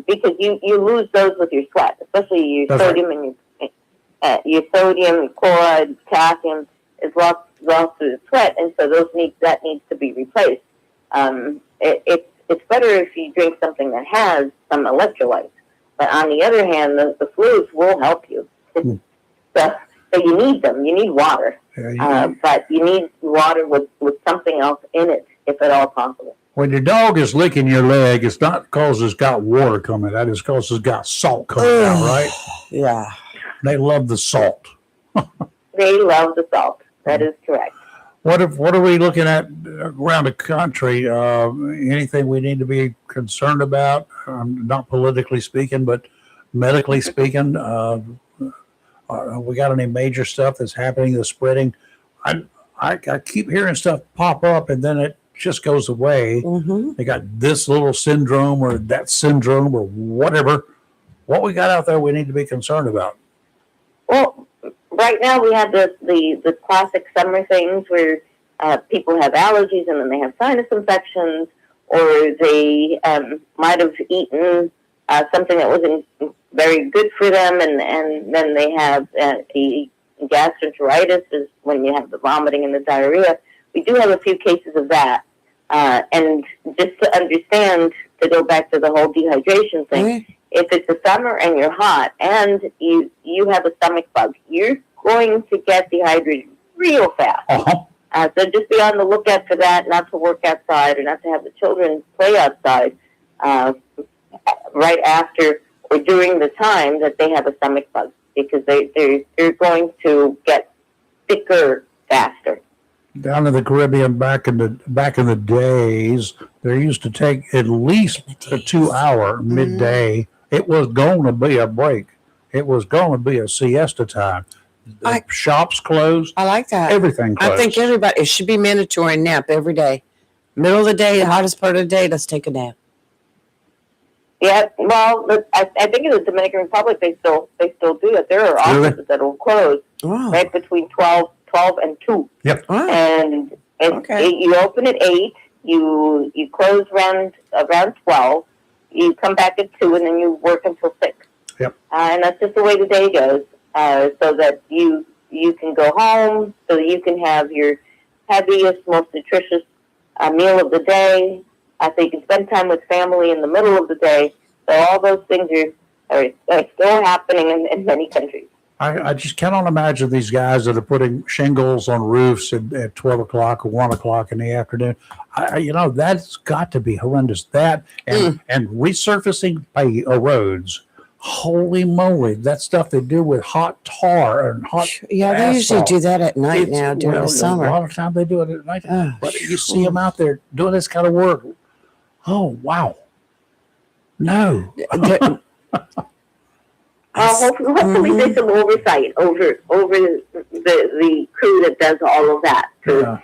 because you lose those with your sweat, especially your That's sodium and your sodium, your chloride, potassium is lost through the sweat, and so that needs to be replaced. It's better if you drink something that has some electrolytes, but on the other hand, the fluids will help you. So you need them. You need water. But you need water with something else in it, if at all possible. When your dog is licking your leg, it's not because it's got water coming out. It's because it's got salt coming out, right? Yeah. They love the salt. They love the salt. That is correct. What are we looking at around the country? Anything we need to be concerned about? Not politically speaking, but medically speaking. We got any major stuff that's happening that's spreading? I keep hearing stuff pop up and then it just goes away. Mm-hmm. They got this little syndrome or that syndrome or whatever. What we got out there we need to be concerned about? Well, right now we have the classic summer things where people have allergies and then they have sinus infections, or they might have eaten something that wasn't very good for them, and then they have a gastroenteritis, is when you have the vomiting and the diarrhea. We do have a few cases of that. And just to understand, to go back to the whole dehydration thing, if it's the summer and you're hot and you have a stomach bug, you're going to get dehydrated real fast. Uh-huh. So just be on the lookout for that, not to work outside or not to have the children play outside right after or during the time that they have a stomach bug, because they're going to get thicker faster. Down in the Caribbean back in the days, they used to take at least a 2 hour midday. It was going to be a break. It was going to be a siesta time. The shops closed. I like that. Everything closed. I think it should be mandatory nap every day. Middle of the day, the hottest part of the day, let's take a nap. Yeah, well, I think in the Dominican Republic they still do it. There are offices that will close right between 12 and 2. Yep. Oh. And you open at 8, you close around 12, you come back at 2, and then you work until 6. Yep. And that's just the way the day goes, so that you can go home, so that you can have your heaviest, most nutritious meal of the day, so you can spend time with family in the middle of the day. So all those things are still happening in many countries. I just cannot imagine these guys that are putting shingles on roofs at 12 o'clock or 1 o'clock in the afternoon. That's got to be horrendous. That and resurfacing roads. Holy moly, that stuff they do with hot tar and hot Yeah, they usually do that at night now during the summer. A lot of time they do it at night. Oh, but you see them out there doing this kind of work. Oh, wow. No. Hopefully there's some oversight over the crew that does all of that to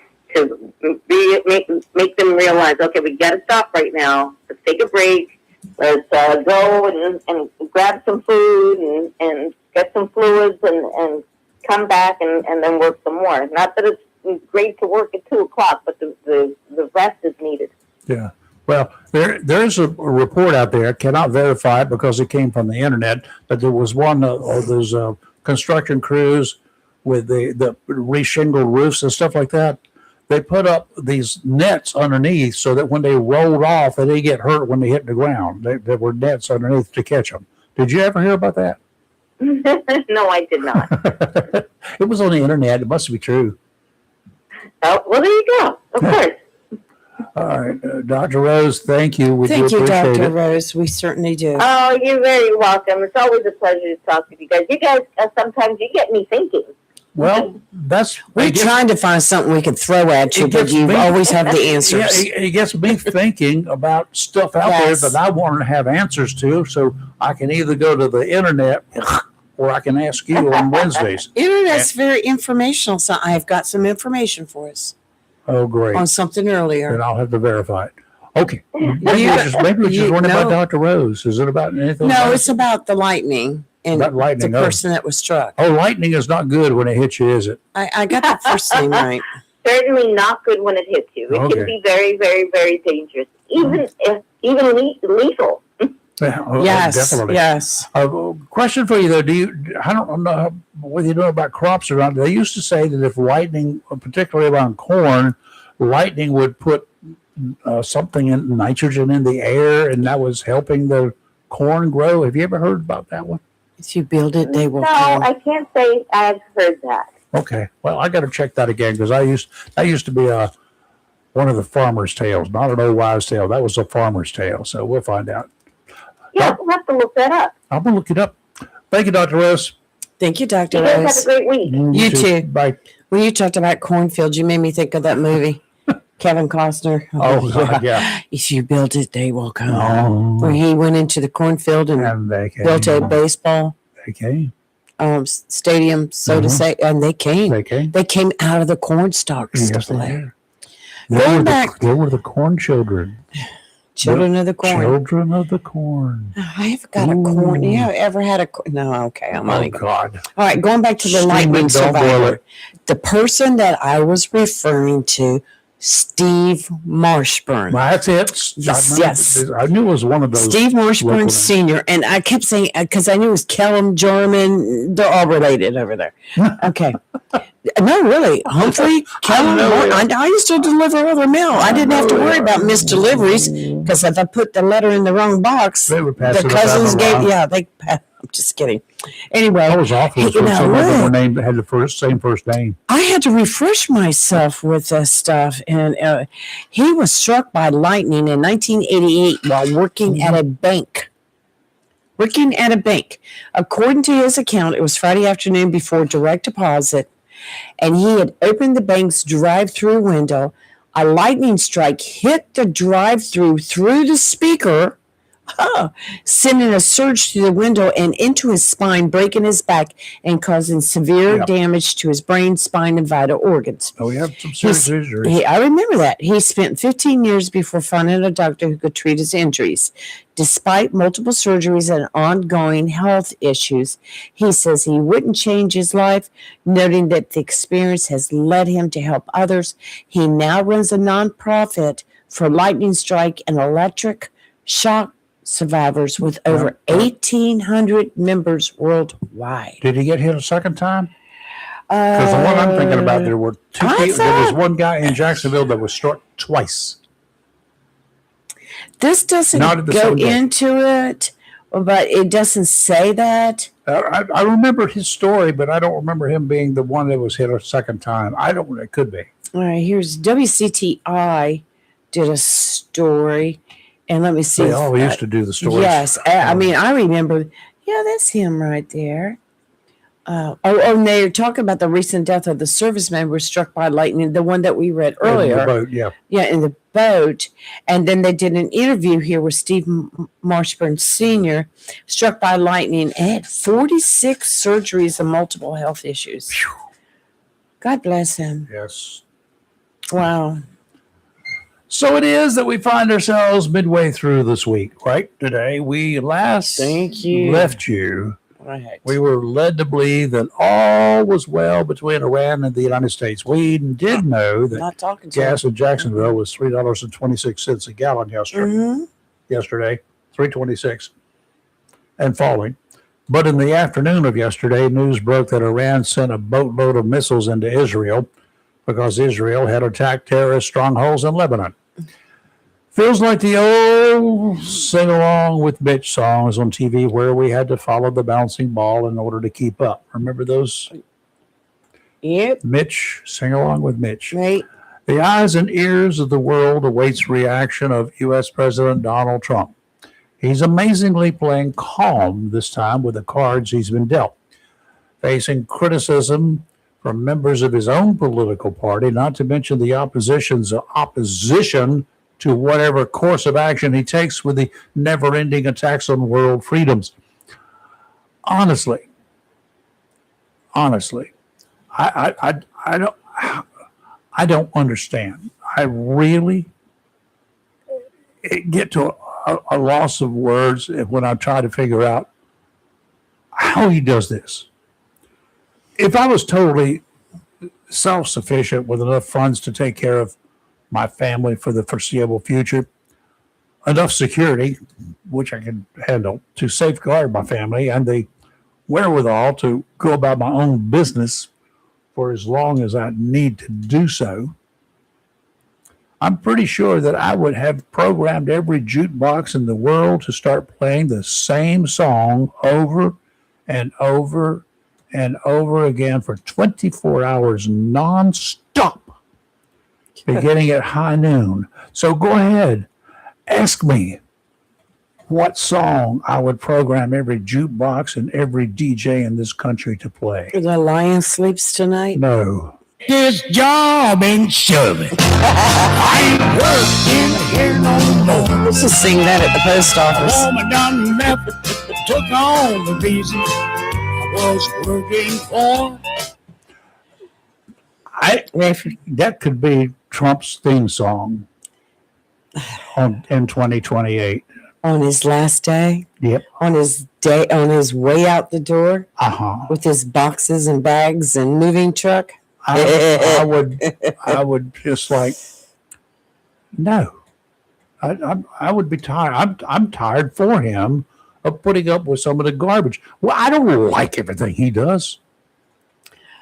make them realize, okay, we got to stop right now. Let's take a break. Let's go and grab some food and get some fluids and come back and then work some more. Not that it's great to work at 2 o'clock, but the rest is needed. Yeah. Well, there's a report out there. I cannot verify it because it came from the internet, but there was one of those construction crews with the reshingled roofs and stuff like that. They put up these nets underneath so that when they rolled off, they didn't get hurt when they hit the ground. There were nets underneath to catch them. Did you ever hear about that? No, I did not. It was on the internet. It must be true. Oh, well, there you go. Of course. All right, Dr. Rose, thank you. Thank you, appreciate Dr. it. Rose. We certainly do. Oh, you're very welcome. It's always a pleasure to talk with you guys. You guys, sometimes you get me thinking. Well, We're trying to find something we can throw at you, but you always have the answers. Yeah, it gets me thinking about stuff out there that I want to have answers to, so I can either go to the internet or I can ask you on Wednesdays. Internet's very informational, so I've got some information for us. Oh, great. On something earlier. Then I'll have to verify it. Okay. Maybe we're just learning about Dr. Rose. Is it about anything? No, it's about the lightning and About lightning, the person that was struck. Oh, lightning is not good when it hits you, is it? I got the first name right. Certainly not good when it hits you. It can be very, very, very dangerous. Even lethal. Yeah, Yes, definitely. yes. Question for you though: I don't know whether you know about crops or not. They used to say that if lightning, particularly around corn, lightning would put something in nitrogen in the air, and that was helping the corn grow. Have you ever heard about that one? If you build it, they will No, come. I can't say I've heard that. Okay, well, I got to check that again because that used to be one of the farmer's tales, not an old wives' tale. That was a farmer's tale. So we'll find out. Yeah, we'll have to look that up. I'm gonna look it up. Thank you, Dr. Rose. Thank you, Dr. You guys have Rose. a great week. You too. Bye. When you talked about cornfields, you made me think of that movie, Kevin Costner. Oh, God, yeah. If you build it, they will come. Oh, Where he went into the cornfield and and they came. built a baseball They came. stadium, so to Mhm. say, and they came. They came. They came out of the corn stalks to Yes, they play. did. Going back- They were the corn children. Children of the corn. Children of the corn. I've got a corn. Ooh. Yeah, ever had a corn? No, okay, I'm on Oh, it. God. All right, going back to the Steam lightning it, don't boil survivor. it. The person that I was referring to, Steve Marshburn. Well, that's it. Yes. I knew it was one of those. Steve Marshburn local- Sr. And I kept saying, because I knew it was Kellum, German, they're all related over there. Okay. No, really. Humphrey, Kellum, I used to deliver other mail. I didn't have to worry about missed deliveries because if I put the letter in the wrong box, They would pass the it cousins up gave, I'm just kidding. Anyway, That was awful. You For know somebody that what? were named had the same first name. I had to refresh myself with this stuff. And he was struck by lightning in 1988 while working at a bank. Working at a bank. According to his account, it was Friday afternoon before direct deposit, and he had opened the bank's drive-through window. A lightning strike hit the drive-through through the speaker, sending a surge through the window and into his spine, breaking his back and causing severe Yep. damage to his brain, spine, and vital organs. Oh, we have some serious injuries. I remember that. He spent 15 years before finding a doctor who could treat his injuries. Despite multiple surgeries and ongoing health issues, he says he wouldn't change his life, noting that the experience has led him to help others. He now runs a nonprofit for lightning strike and electric shock survivors with over 1,800 members worldwide. Did he get hit a second time? Because the one I'm thinking about, there were two I people. There was thought- one guy in Jacksonville that was struck twice. This doesn't Not at the go same day. into it, but it doesn't say that. I remember his story, but I don't remember him being the one that was hit a second time. I don't. It could be. All right, here's WCTI did a story, and let me see. They all used to do the stories. Yes, I mean, I remember. Yeah, that's him right there. And they're talking about the recent death of the servicemen who were struck by lightning, the one that we read In the earlier. boat, yeah. Yeah, in the boat. And then they did an interview here with Steve Marshburn Sr., struck by lightning, and had 46 surgeries and multiple health issues. God bless him. Yes. Wow. So it is that we find ourselves midway through this week, right? Today, we last Thank you. left you. Right. We were led to believe that all was well between Iran and the United States. We did know that Not talking to gas in Jacksonville was $3.26 a gallon him. yesterday, 3.26, and falling. But in the afternoon of yesterday, news broke that Iran sent a boatload of missiles into Israel because Israel had attacked terrorist strongholds in Lebanon. Feels like the old sing along with Mitch songs on TV where we had to follow the bouncing ball in order to keep up. Remember those? Yep. Mitch, sing along with Mitch. Right. The eyes and ears of the world awaits reaction of U.S. President Donald Trump. He's amazingly playing calm this time with the cards he's been dealt, facing criticism from members of his own political party, not to mention the opposition's opposition to whatever course of action he takes with the never-ending attacks on world freedoms. Honestly, I don't understand. I really get to a loss of words when I try to figure out how he does this. If I was totally self-sufficient with enough funds to take care of my family for the foreseeable future, enough security, which I can handle, to safeguard my family, and the wherewithal to go about my own business for as long as I need to do so, I'm pretty sure that I would have programmed every jukebox in the world to start playing the same song over and over and over again for 24 hours nonstop, beginning at high noon. So go ahead, ask me what song I would program every jukebox and every DJ in this country to play. The Lion Sleeps Tonight. No. This job ain't shoving. I ain't working here no more. Let's just sing that at the post office. Woman done left, took on the reason I was working for. That could be Trump's theme song in 2028. On his last day, Yep. on his way out the door Uh-huh. with his boxes and bags and moving truck. I would just like, no. I would be tired. I'm tired for him of putting up with some of the garbage. Well, I don't like everything he does.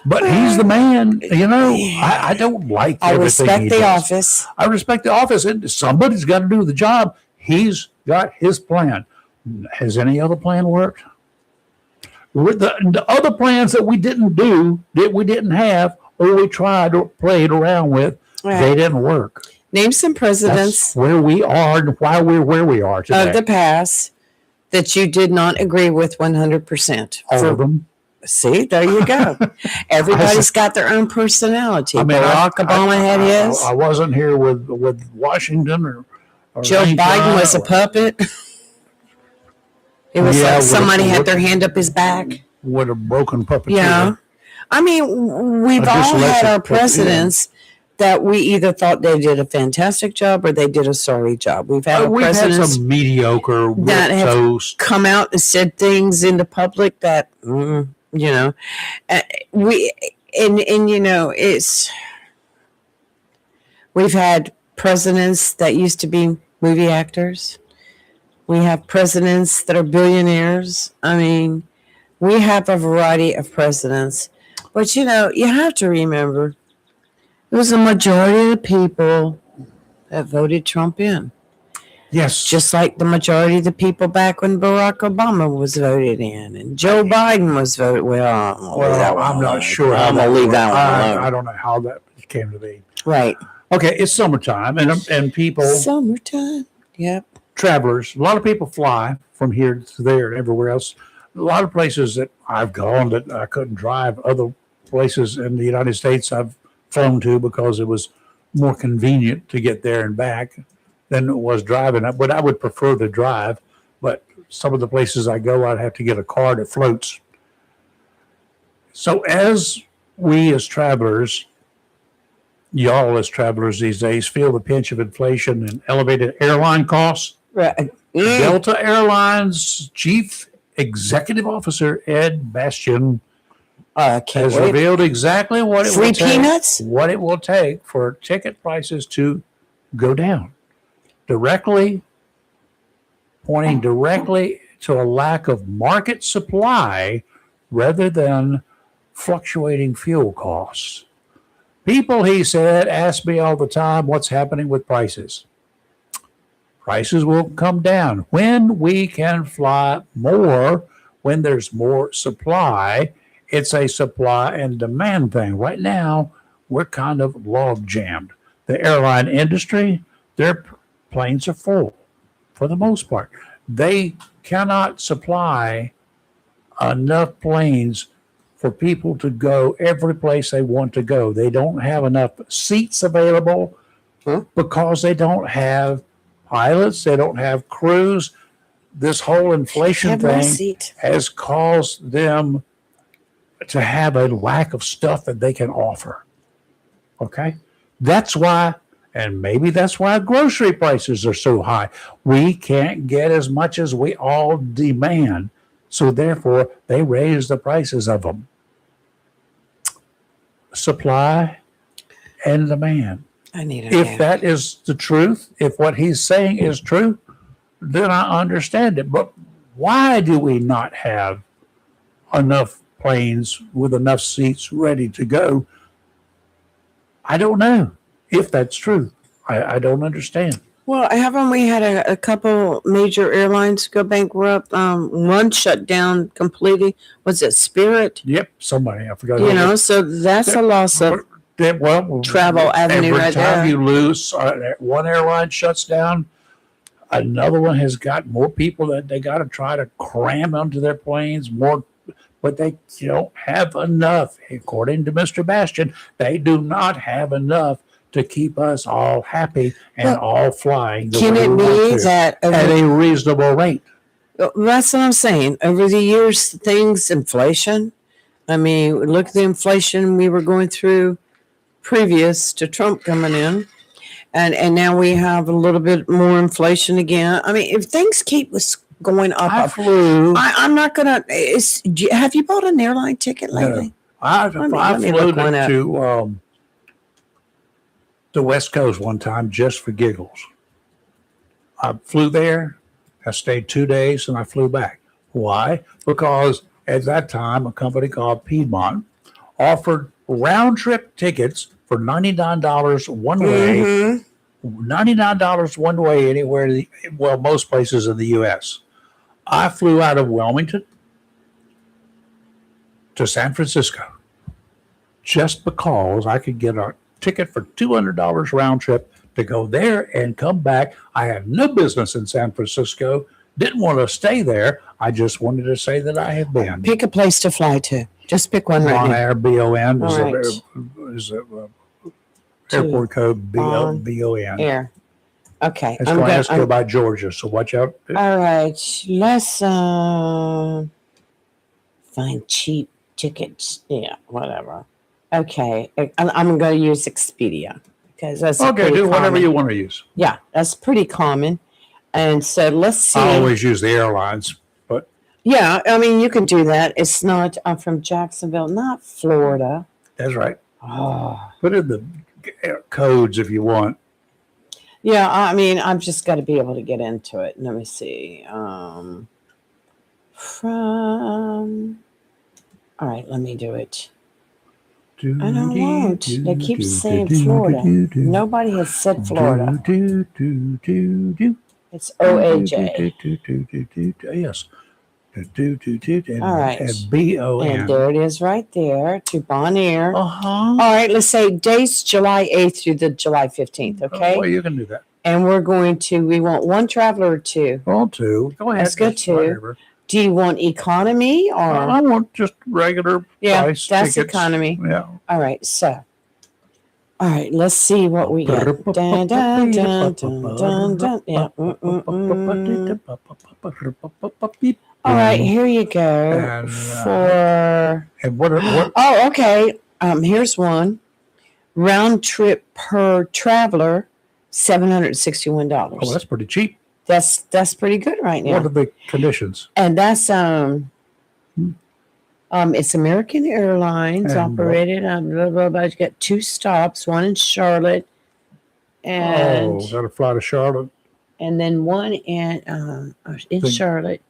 But he's the man, you know. I don't like I everything respect he the does. office. I respect the office, and somebody's got to do the job. He's got his plan. Has any other plan worked? With the other plans that we didn't do, that we didn't have, or we tried or played around with, they didn't work. Name some presidents That's where we are and why we're where we are today. of the past that you did not agree with 100%. All of them. See, there you go. Everybody's got their own personality. I mean, Barack Obama had his. I wasn't here with Washington or Joe Lincoln Biden was a or- puppet. It was Yeah, like with somebody a- had their hand up his back. with a broken puppeteer. Yeah. I mean, we've A all had dyslexic our puppet, presidents that we either thought they did a fantastic job or they did a sorry job. We've had We've had presidents some mediocre that have toast. come out and said things in the public that, you know, you know, we've had presidents that used to be movie actors. We have presidents that are billionaires. I mean, we have a variety of presidents. But, you know, you have to remember, it was a majority of the people that voted Trump in. Yes. Just like the majority of the people back when Barack Obama was voted in and Joe Biden was voted. Well, I'm not sure. I'm going to leave that one alone. I don't know how that came to be. Right. Okay, it's summertime, and people, Summertime. Yep. travelers, a lot of people fly from here to there and everywhere else. A lot of places that I've gone that I couldn't drive. Other places in the United States I've flown to because it was more convenient to get there and back than it was driving. But I would prefer to drive. But some of the places I go, I'd have to get a car that floats. So as we as travelers, y'all as travelers these days, feel the pinch of inflation and elevated airline costs, Right. Delta Airlines Chief Executive Officer Ed Bastian Can't has wait. revealed exactly what it Free will take, peanuts? what it will take for ticket prices to go down. Pointing directly to a lack of market supply rather than fluctuating fuel costs. People, he said, ask me all the time what's happening with prices. Prices will come down when we can fly more, when there's more supply. It's a supply and demand thing. Right now, we're kind of log jammed. The airline industry, their planes are full for the most part. They cannot supply enough planes for people to go every place they want to go. They don't have enough seats available because they don't have pilots, they don't have crews. This whole inflation Have my thing seat. has caused them to have a lack of stuff that they can offer. Okay? That's why, and maybe that's why grocery prices are so high. We can't get as much as we all demand. So therefore, they raise the prices of them. Supply and demand. I need a If nap. that is the truth, if what he's saying is true, then I understand it. But why do we not have enough planes with enough seats ready to go? I don't know if that's true. I don't understand. Well, haven't we had a couple major airlines go bankrupt? One shut down completely. Was it Spirit? Yep, somebody, I forgot. You know, so that's a loss of Well, travel avenue every right time there. you lose, one airline shuts down, Another one has got more people that they got to try to cram onto their planes, more, but they don't have enough. According to Mr. Bastian, they do not have enough to keep us all happy and all flying the Can way it we want be to, that at a reasonable rate. that's what I'm saying? Over the years, things, inflation. I mean, look at the inflation we were going through previous to Trump coming in. And now we have a little bit more inflation again. I mean, if things keep going up, I flew. I'm not gonna. Have you bought an airline ticket lately? I Let me flew look one up. to the West Coast one time just for giggles. I flew there. I stayed 2 days and I flew back. Why? Because at that time, a company called Piedmont offered round trip tickets for $99 one way, $99 one way anywhere, most places in the U.S. I flew out of Wilmington to San Francisco just because I could get a ticket for $200 round trip to go there and come back. I had no business in San Francisco, didn't want to stay there. I just wanted to say that I have been. Pick a place to fly to. Just pick one right now. Bonaire, B-O-N, All right. is airport code B-O-N. Air. Okay. It's going to go by Georgia, so watch out. All right. Let's find cheap tickets. Yeah, whatever. Okay. I'm going to use Expedia because that's Okay, do whatever you want to use. Yeah, that's pretty common. And so let's see. I always use the airlines, but Yeah, I mean, you can do that. It's not, I'm from Jacksonville, not Florida. that's right. Oh. Put in the codes if you want. Yeah, I mean, I've just got to be able to get into it. Let me see. All right, let me do it. I don't want. They keep saying Florida. Nobody has said Florida. It's OAJ. Yes. All right. And B-O-N. And there it is right there to Bonaire. Uh-huh. All right, let's say dates July 8th through the July 15th, okay? Well, you can do that. And we want one traveler or two. Well, two. Go ahead. Let's go Just two. whatever. Do you want economy or? I want just regular Yeah, price that's tickets. economy. Yeah. All right, so. All right, let's see what we got. Dun, dun, dun, dun, dun, dun. Yeah. All right, here you go. And, For And what oh, okay. Here's one. Round trip per traveler, $761. oh, that's pretty cheap. That's pretty good right What are now. the conditions? And that's it's American Airlines And operated. Blah, blah, blah. You got two stops, one in Charlotte, and Got to fly to Charlotte, and then one in So- Charlotte.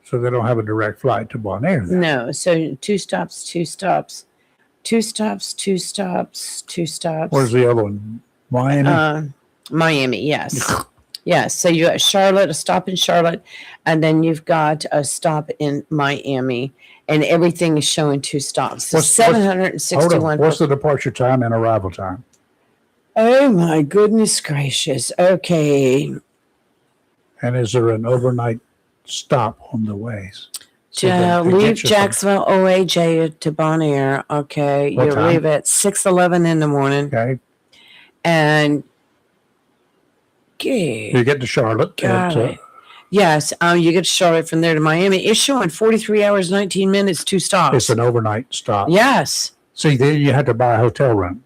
so they don't have a direct flight to Bonaire. Then. No, so two stops, two stops, two stops, two stops, two stops. Where's the other one? Miami. Miami, yes. Yes. So you got Charlotte, a stop in Charlotte, and then you've got a stop in Miami, and everything is showing two stops. So What's- hold on. 761. What's the departure time and arrival time? Oh my goodness gracious. Okay. And is there an overnight stop on the ways? So that they Leave get you from- Jacksonville OAJ to Bonaire. Okay. What You time? leave at 6:11 in the morning. Okay. And okay. You get to Charlotte. Got it. Yes, you get to Charlotte from there to Miami. It's showing 43 hours, 19 minutes, two stops. It's an overnight stop. Yes. See, then you have to buy a hotel room.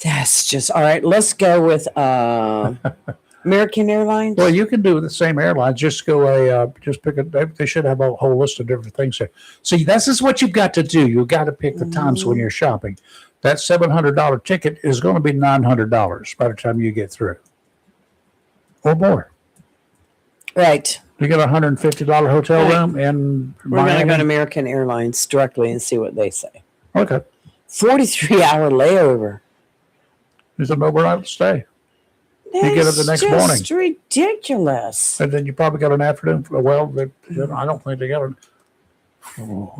That's just all right. Let's go with American Airlines. Well, you can do the same airlines. Just go just pick a. They should have a whole list of different things there. See, this is what you've got to do. You've got to pick the times when you're shopping. That $700 ticket is going to be $900 by the time you get through, or more. Right. You get a $150 hotel Right. room in We're going to Miami. go to American Airlines directly and see what they say. Okay, 43-hour layover. it's an overnight stay, get up the next morning. Just ridiculous. and then you probably got an afternoon. Well, I don't think they got an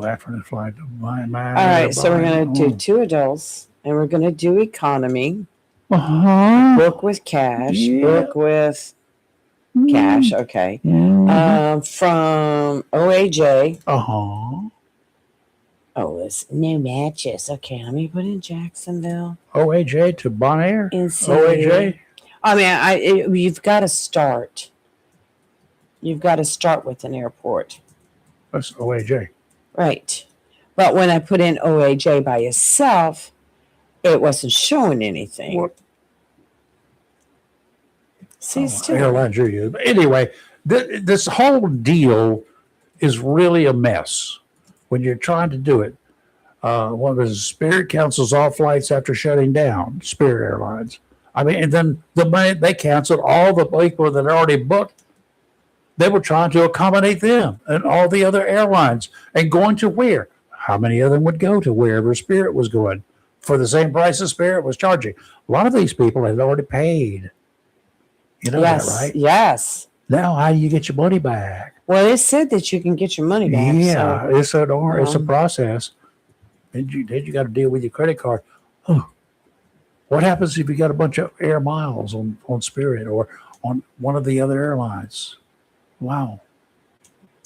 afternoon flight to Miami. All right, so we're going to do two adults, and we're going to do economy. Uh-huh. Book with cash. Yeah. Book with cash. Okay. From OAJ. Uh-huh. Oh, it's new matches. Okay, let me put in Jacksonville. OAJ to Bonaire? And see. OAJ? I mean, you've got to start. You've got to start with an airport. That's OAJ. Right. But when I put in OAJ by itself, it wasn't showing anything. What? See, still. Airlines you're using. But anyway, this whole deal is really a mess when you're trying to do it. One of the Spirit cancels all flights after shutting down, Spirit Airlines. I mean, and then they canceled all the people that are already booked. They were trying to accommodate them and all the other airlines. And going to where? How many of them would go to wherever Spirit was going for the same price as Spirit was charging? A lot of these people had already paid. You know that, right? Yes. Now, how do you get your money back? Well, it said that you can get your money back. Yeah, so, it's a process. Then you got to deal with your credit card. Oh, what happens if you got a bunch of air miles on Spirit or on one of the other airlines? Wow.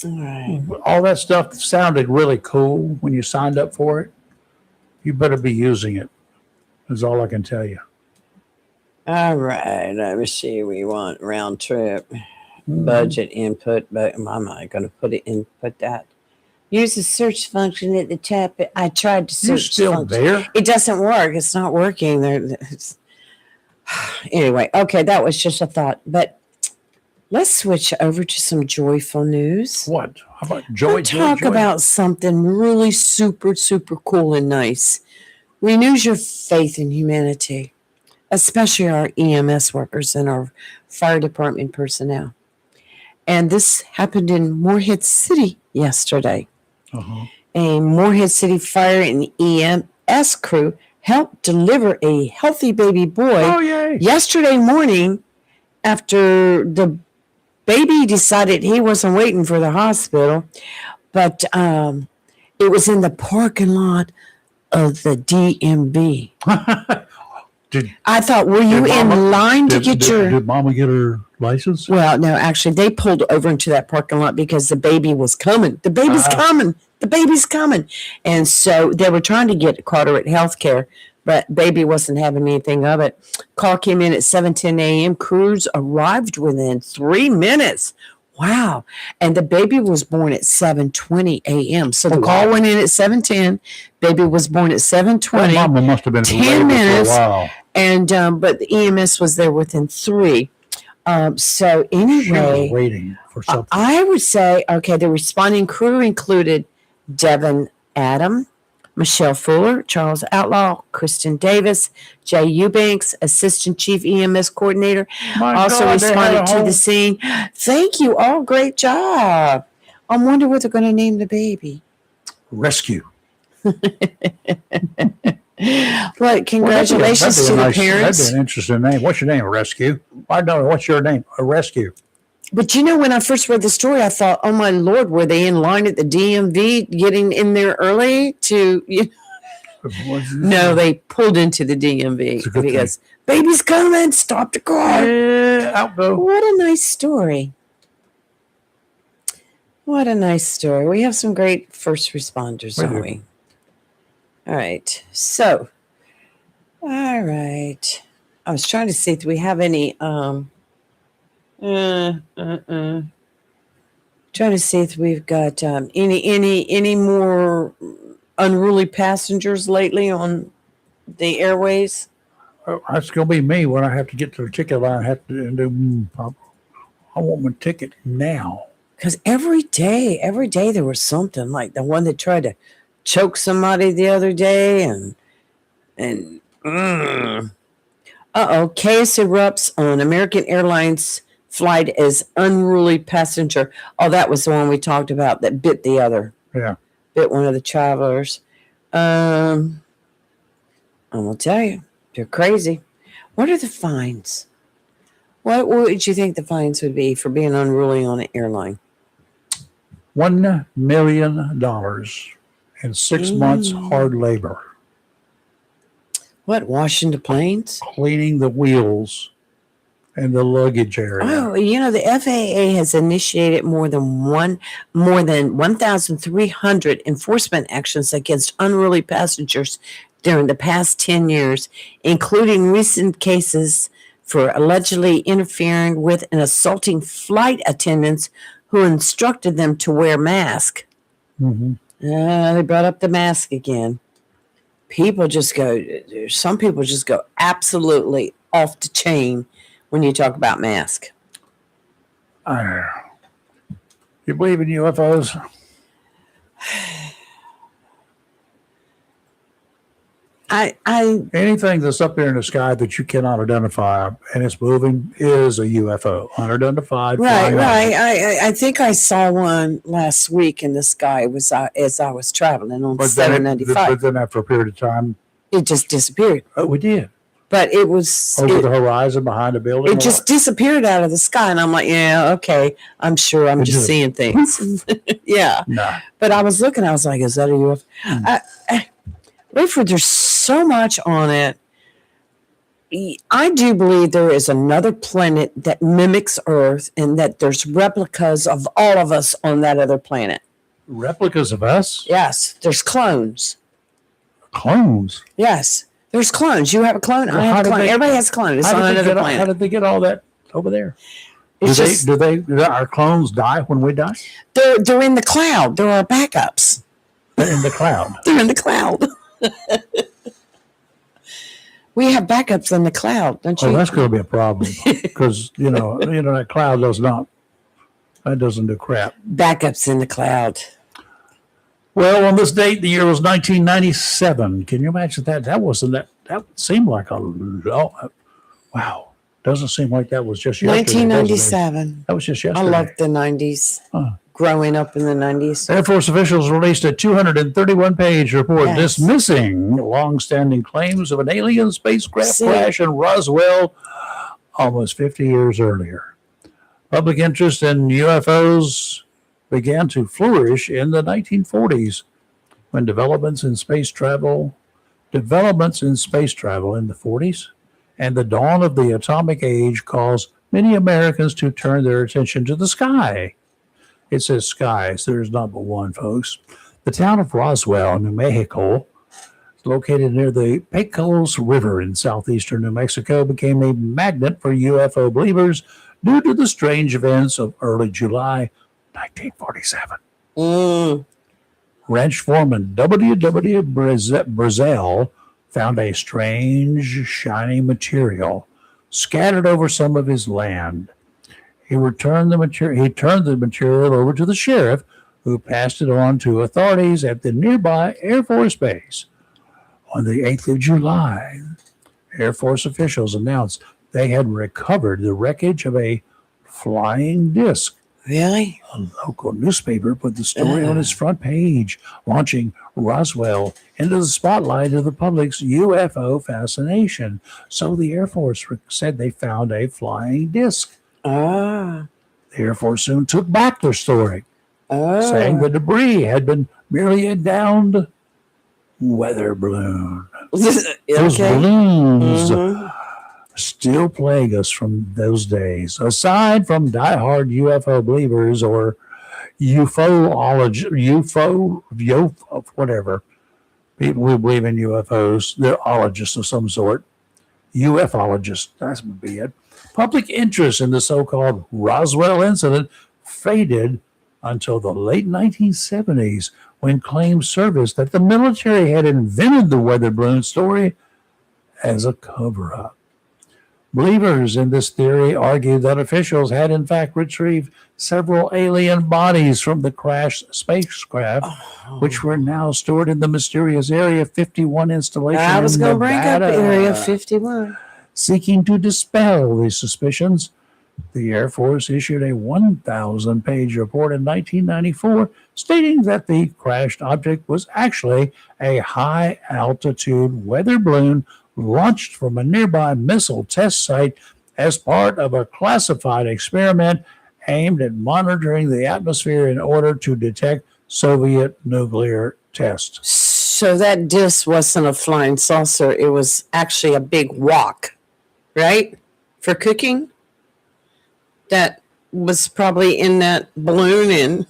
All right. All that stuff sounded really cool when you signed up for it. You better be using it, is all I can tell you. All right. Let me see. We want round trip budget input, but I'm not going to input that. Use the search function at the top. I tried to search. You're still there? It doesn't work. It's not working. Anyway, okay, that was just a thought. But let's switch over to some joyful news. What? How about joy? Let's talk about something really super, super cool and nice. Renews your faith in humanity, especially our EMS workers and our fire department personnel. And this happened in Morehead City yesterday. Uh-huh. A Morehead City fire and EMS crew helped deliver a healthy baby boy yesterday morning after the baby decided he wasn't waiting for the hospital, but it was in the parking lot of the DMV. I thought, were you in line to get your... Did Mama get her license? Well, no, actually, they pulled over into that parking lot because the baby was coming. The baby's coming. The baby's coming. And so they were trying to get Carteret Healthcare, but baby wasn't having anything of it. Call came in at 7:10 a.m. Crews arrived within 3 minutes. Wow. And the baby was born at 7:20 a.m. So the call went in at 7:10. Baby was born at 7:20. Mama must have been 10 minutes. For a while. And but the EMS was there within 3. So anyway, She was waiting for something. I would say, okay, the responding crew included Devin Adam, Michelle Fuller, Charles Outlaw, Kristen Davis, Jay Eubanks, Assistant Chief EMS Coordinator, responded to the scene. Thank you all. Great job. I wonder what they're going to name the baby. Rescue. But congratulations to the parents. That'd be an interesting name. What's your name? Rescue? I don't know. What's your name? A Rescue. But you know, when I first read the story, I thought, oh my Lord, were they in line at the DMV getting in there early to, No, they pulled into the DMV because baby's coming, stop the car. Yeah, out go. What a nice story. What a nice story. We have some great first responders, don't we? All right. So, all right. I was trying to see if we have any, trying to see if we've got any more unruly passengers lately on the airways. That's going to be me when I have to get to the ticket line. I have to do. I want my ticket now. Because every day there was something, like the one that tried to choke somebody the other day, and chaos erupts on American Airlines flight as unruly passenger. Oh, that was the one we talked about that bit the other. Yeah. Bit one of the travelers. I'm going to tell you, they're crazy. What are the fines? What would you think the fines would be for being unruly on an airline? $1 million and 6 months hard labor. What, washing the planes? Cleaning the wheels and the luggage area. Oh, the FAA has initiated more than 1,300 enforcement actions against unruly passengers during the past 10 years, including recent cases for allegedly interfering with and assaulting flight attendants who instructed them to wear masks. Mm-hmm. They brought up the mask again. Some people just go absolutely off the chain when you talk about mask. You believe in UFOs? Anything that's up there in the sky that you cannot identify and it's moving is a UFO, unidentified. Right. I think I saw one last week in the sky. It was as I was traveling on 795. But then after a period of time, it just disappeared. Oh, we did. But it was over the horizon behind a building. It just disappeared out of the sky, and I'm like, yeah, okay. I'm sure I'm just seeing things. Yeah. No. But I was looking. I was like, is that a UFO? Rayford, there's so much on it. I do believe there is another planet that mimics Earth, and that there's replicas of all of us on that other planet. Replicas of us? Yes. There's clones. Clones? Yes. There's clones. You have a clone. I have a clone. Everybody has a clone. It's on another planet. How did they get all that over there? Do our clones die when we die? They're in the cloud. There are backups. They're in the cloud. They're in the cloud. We have backups in the cloud, don't you? Oh, that's going to be a problem because that cloud doesn't do crap. Backups in the cloud. Well, on this date, the year was 1997. Can you imagine that? That seemed like wow. Doesn't seem like that was just yesterday. 1997. That was just yesterday. I loved the 90s. Growing up in the 90s. Air Force officials released a 231-page report dismissing long-standing claims of an alien spacecraft crash in Roswell almost 50 years earlier. Public interest in UFOs began to flourish in the 1940s when developments in space travel in the 40s and the dawn of the atomic age caused many Americans to turn their attention to the sky. It says skies. There's not but one, folks. The town of Roswell, New Mexico, located near the Pecos River in southeastern New Mexico, became a magnet for UFO believers due to the strange events of early July 1947. Ranch foreman W.W. Brazel found a strange, shiny material scattered over some of his land. He turned the material over to the sheriff, who passed it on to authorities at the nearby Air Force Base. On the 8th of July, Air Force officials announced they had recovered the wreckage of a flying disc. Really? A local newspaper put the story on its front page, launching Roswell into the spotlight of the public's UFO fascination. So the Air Force said they found a flying disc. The Air Force soon took back their story, saying the debris had been merely a downed weather balloon. Those balloons still plague us from those days. Aside from diehard UFO believers or whatever, people who believe in UFOs, they're ologists of some sort. UFologists, that would be it. Public interest in the so-called Roswell incident faded until the late 1970s, when claims surfaced that the military had invented the weather balloon story as a cover-up. Believers in this theory argued that officials had in fact retrieved several alien bodies from the crashed spacecraft, which were now stored in the mysterious Area 51 installation. I was going to bring up Area 51. Seeking to dispel these suspicions, the Air Force issued a 1,000-page report in 1994 stating that the crashed object was actually a high-altitude weather balloon launched from a nearby missile test site as part of a classified experiment aimed at monitoring the atmosphere in order to detect Soviet nuclear tests. So that disc wasn't a flying saucer. It was actually a big wok, right? For cooking? that was probably in that balloon, and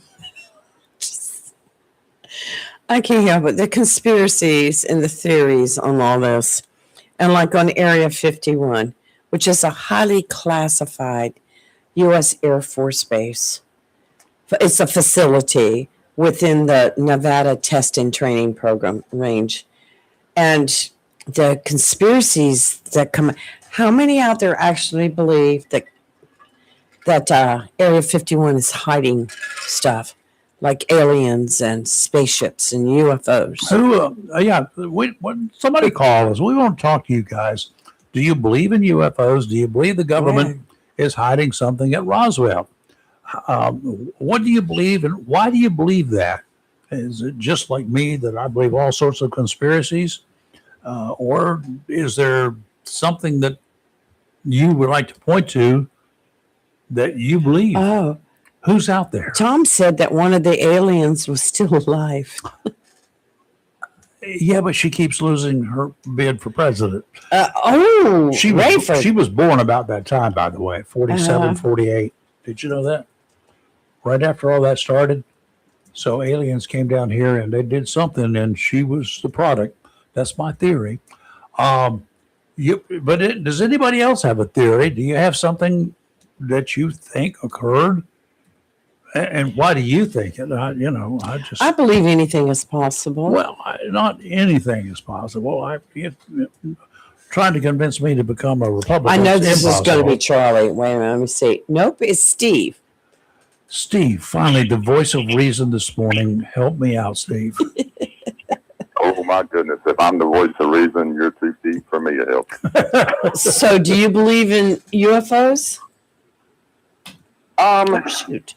I can't help it. The conspiracies and the theories on all this, and like on Area 51, which is a highly classified U.S. Air Force base. It's a facility within the Nevada Test and Training Program range. And the conspiracies that come, how many out there actually believe that Area 51 is hiding stuff like aliens and spaceships and UFOs? When somebody call us. We want to talk to you guys. Do you believe in UFOs? Do you believe the government is hiding something at Roswell? What do you believe, and why do you believe that? Is it just like me that I believe all sorts of conspiracies? Or is there something that you would like to point to that you believe? Oh, Who's out there? Tom said that one of the aliens was still alive. Yeah, but she keeps losing her bid for president. She Rayford. was born about that time, by the way, 47, 48. Did you know that? Right after all that started. So aliens came down here and they did something, and she was the product. That's my theory. Does anybody else have a theory? Do you have something that you think occurred? And why do you think it? I believe anything is possible. Well, not anything is possible. Trying to convince me to become a Republican. I know this is going to be impossible. Charlie. Wait a minute, let me see. Nope, it's Steve. Steve, finally, the voice of reason this morning. Help me out, Steve. Oh my goodness! If I'm the voice of reason, you're too deep for me to help. So, do you believe in UFOs? Oh, shoot.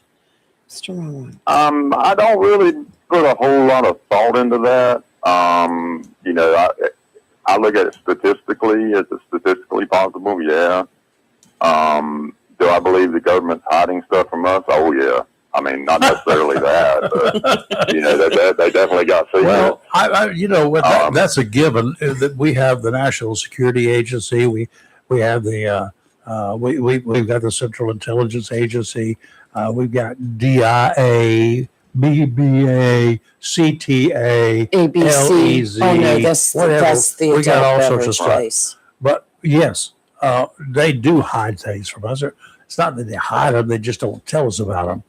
It's the wrong one. I don't really put a whole lot of thought into that. I look at it statistically. Is it statistically possible? Yeah. Do I believe the government's hiding stuff from us? Oh yeah. I mean, not necessarily that, but they definitely got secrets. Well, that's a given. That we have the National Security Agency. We have the we've got the Central Intelligence Agency. We've got DIA, BBA, CTA, ABC. LEZ. Oh no, that's the we got all adult sorts of beverage stuff. place. But yes, they do hide things from us. It's not that they hide them; they just don't tell us about them.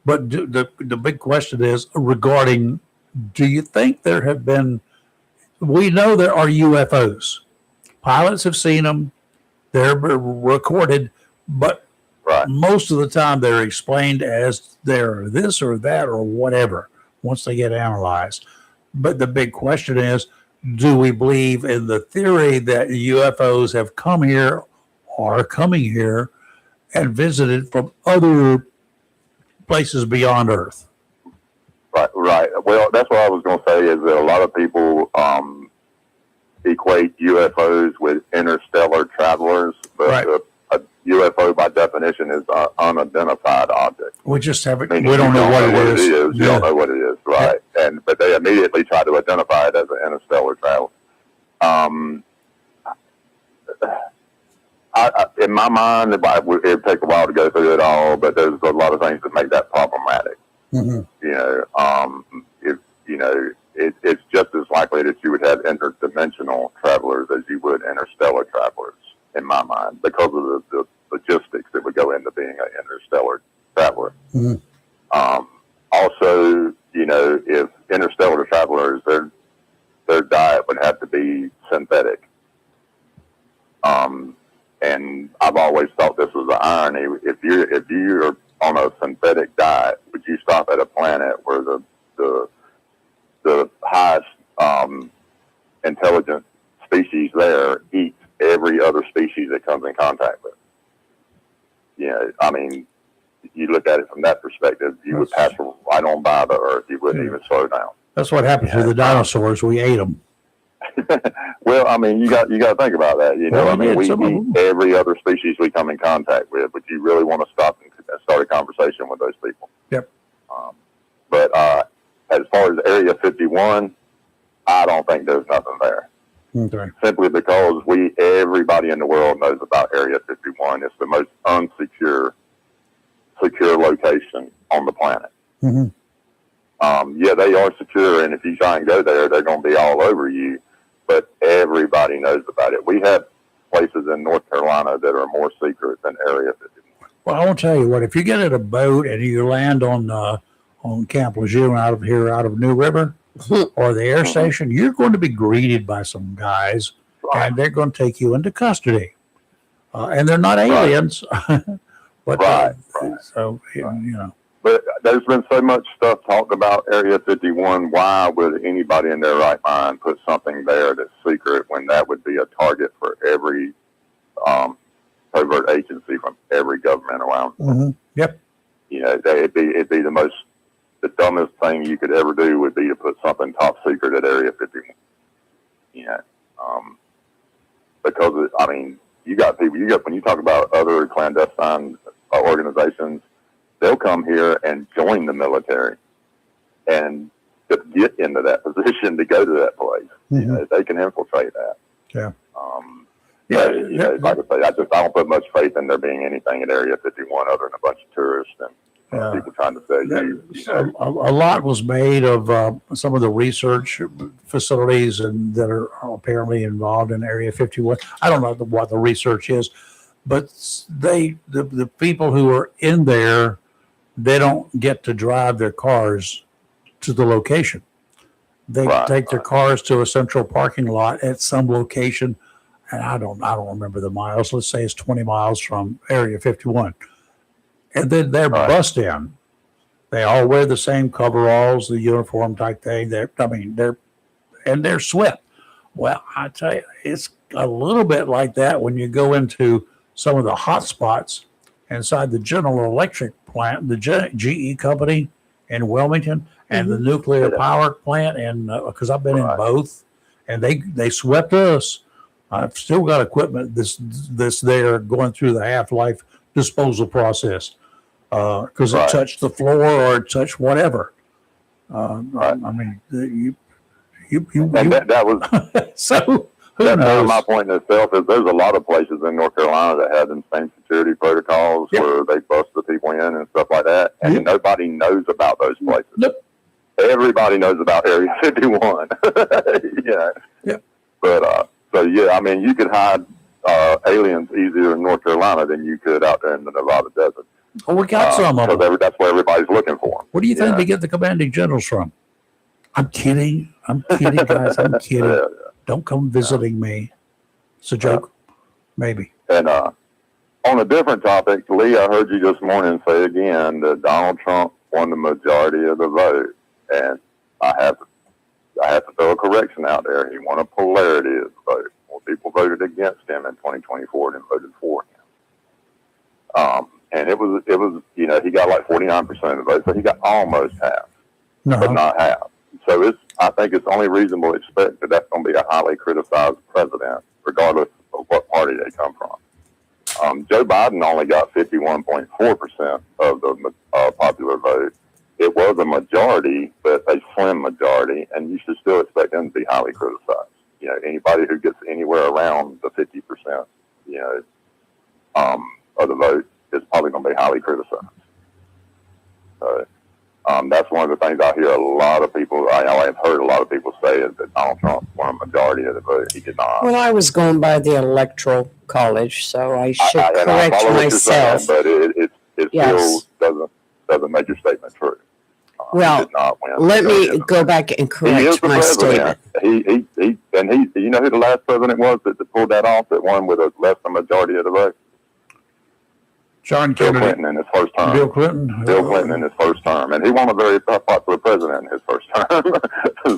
But the big question is regarding: do you think there have been? We know there are UFOs. Pilots have seen them. They're recorded, but most of the time they're explained as they're this or that or whatever once they get analyzed. But the big question is, do we believe in the theory that UFOs have come here, are coming here, and visited from other places beyond Earth? Right. Well, that's what I was going to say is that a lot of people equate UFOs with interstellar travelers, but a UFO by definition is an unidentified object. We just haven't. Meaning We don't know what it is. You don't know what it is, right? Yeah. But they immediately try to identify it as an interstellar traveler. In my mind, it'd take a while to go through it all, but there's a lot of things that make that problematic. Mm-hmm. It's just as likely that you would have interdimensional travelers as you would interstellar travelers, in my mind, because of the logistics that would go into being an interstellar traveler. Mm-hmm. Also, if interstellar travelers, their diet would have to be synthetic. And I've always thought this was an irony. If you're on a synthetic diet, would you stop at a planet where the highest intelligent species there eats every other species it comes in contact with? I mean, you look at it from that perspective, you would pass right on by the Earth. You wouldn't even slow down. That's what happened to the dinosaurs. We ate them. Well, I mean, you got to think about that. We eat every other species we come in contact with, but you really want to stop and start a conversation with those people. Yep. But as far as Area 51, I don't think there's nothing there. Okay. Simply because everybody in the world knows about Area 51. It's the most unsecure secure location on the planet. Mhm. Yeah, they are secure, and if you try and go there, they're going to be all over you. But everybody knows about it. We have places in North Carolina that are more secret than Area 51. Well, I will tell you what. If you get in a boat and you land on Camp Lejeune out of New River or the air station, you're going to be greeted by some guys, and they're going to take you into custody. And they're not aliens, but Right. so you know. But there's been so much stuff talked about Area 51. Why would anybody in their right mind put something there that's secret when that would be a target for every covert agency from every government around? Mm-hmm. Yep. You know, it'd be the dumbest thing you could ever do would be to put something top secret at Area 51. You know, because I mean, when you talk about other clandestine organizations, they'll come here and join the military and to get into that position to go to that place. Mm-hmm. You know, they can infiltrate that. Yeah. Yeah. You know, like I say, I don't put much faith in there being anything at Area 51 other than a bunch of tourists and people trying to say a lot was made of some of the research facilities and that are apparently involved in Area 51. I don't know what the research is, but the people who are in there, they don't get to drive their cars to the location. They take their cars to a central parking lot at some location, and I don't remember the miles. Let's say it's 20 miles from Area 51. And then they're bussed in. They all wear the same coveralls, the uniform type thing. They're swept. Well, I tell you, it's a little bit like that when you go into some of the hot spots inside the General Electric plant, the GE company in Wilmington, and the nuclear power plant. And because I've been in both, and they swept us. I've still got equipment that's there going through the half-life disposal process because it touched the floor or it touched whatever. I mean, that was so. Who That's knows? my point in itself is there's a lot of places in North Carolina that have the same security protocols where they bust the people in and stuff like that, and nobody knows about those places. Nope. Everybody knows about Area 51. Yeah. Yep. But so yeah, I mean, you could hide aliens easier in North Carolina than you could out there in the Nevada desert. Well, we got some of them. That's where everybody's looking for them. Where do you think they get the commanding generals from? I'm kidding, guys. I'm kidding. Yeah. Don't come visiting me. It's a joke. Maybe. And on a different topic, Lee, I heard you this morning say again that Donald Trump won the majority of the vote. And I have to throw a correction out there. He won a polarity of the vote. More people voted against him in 2024 than voted for him. And it was, you know, he got like 49% of the vote, so he got almost half, but not half. So I think it's only reasonable to expect that that's going to be a highly criticized president, regardless of what party they come from. Joe Biden only got 51.4% of the popular vote. It was a majority, but a slim majority, and you should still expect him to be highly criticized. You know, anybody who gets anywhere around the 50%, you know, of the vote is probably going to be highly criticized. So, that's one of the things I hear a lot of people, I've heard a lot of people say is that Donald Trump won a majority of the vote. He did not. Well, I was going by the electoral college, so I should correct myself. Saying, but it still doesn't make your statement true. Well, let me go back and correct my statement. He you know who the last president was that pulled that off, that won with a less than majority of the vote? John Bill Kennedy. Clinton in his first term. Bill Clinton in his first term, and he won a very popular president in his first term.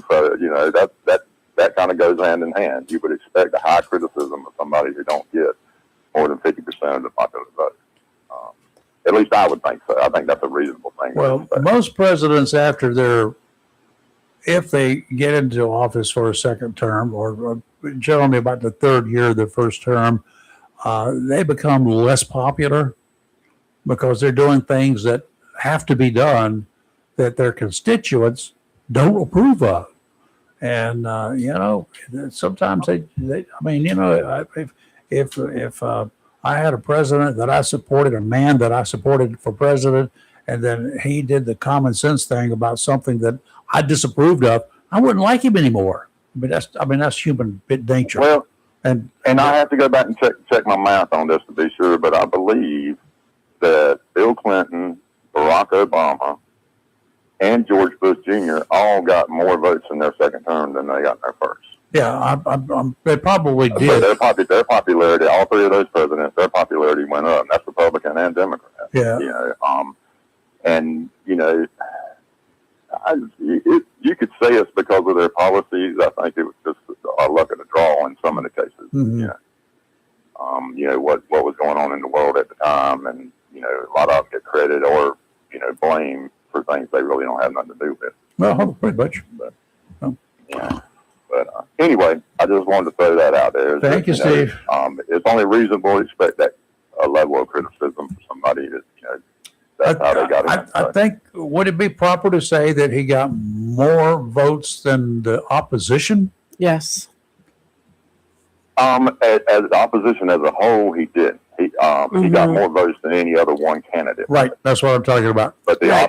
So you know that kind of goes hand in hand. You would expect a high criticism of somebody who don't get more than 50% of the popular vote. At least I would think so. I think that's a reasonable thing. Well, most presidents, if they get into office for a second term, or generally about the third year of their first term, they become less popular because they're doing things that have to be done that their constituents don't approve of. And, you know, sometimes they I mean, you know, if I had a president that I supported, a man that I supported for president, and then he did the common sense thing about something that I disapproved of. I wouldn't like him anymore. That's human nature. Well, and I have to go back and check my math on this to be sure, but I believe that Bill Clinton, Barack Obama, and George Bush Jr. all got more votes in their second term than they got in their first. Yeah, they probably So did. their popularity, all three of those presidents, their popularity went up. And that's Republican and Democrat. Yeah. And you could say it's because of their policies. I think it was just a luck of the draw in some of the cases. Mm-hmm. What was going on in the world at the time, and a lot of them get credit or blame for things they really don't have nothing to do with. Well, pretty much. But anyway, I just wanted to throw that out there. Thank you, Steve. It's only reasonable to expect that a level of criticism from somebody that that's how they got it. I think, would it be proper to say that he got more votes than the opposition? Yes. As opposition as a whole, he did. He got more votes than any other one candidate. Right. That's what I'm talking about. But the Right.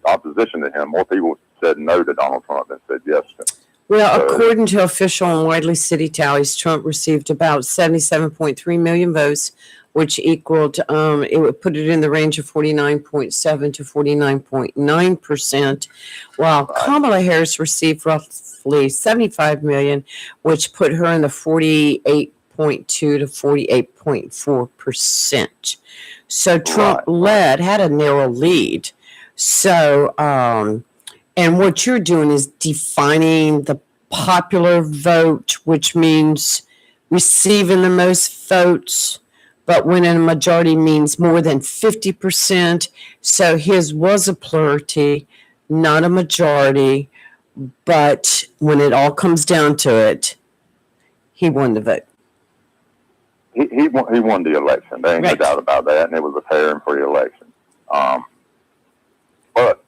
opposition to him, more people said no to Donald Trump than said yes to him. Well, according to official and widely city tallies, Trump received about 77.3 million votes, which equaled, it would put it in the range of 49.7 to 49.9%, while Kamala Harris received roughly 75 million, which put her in the 48.2 to 48.4%. So Trump had a narrow lead. So, and what you're doing is defining the popular vote, which means receiving the most votes, but winning a majority means more than 50%. So his was a plurality, not a majority. But when it all comes down to it, he won the vote. He won the election. There ain't no doubt about that, and it was a fair and free election. But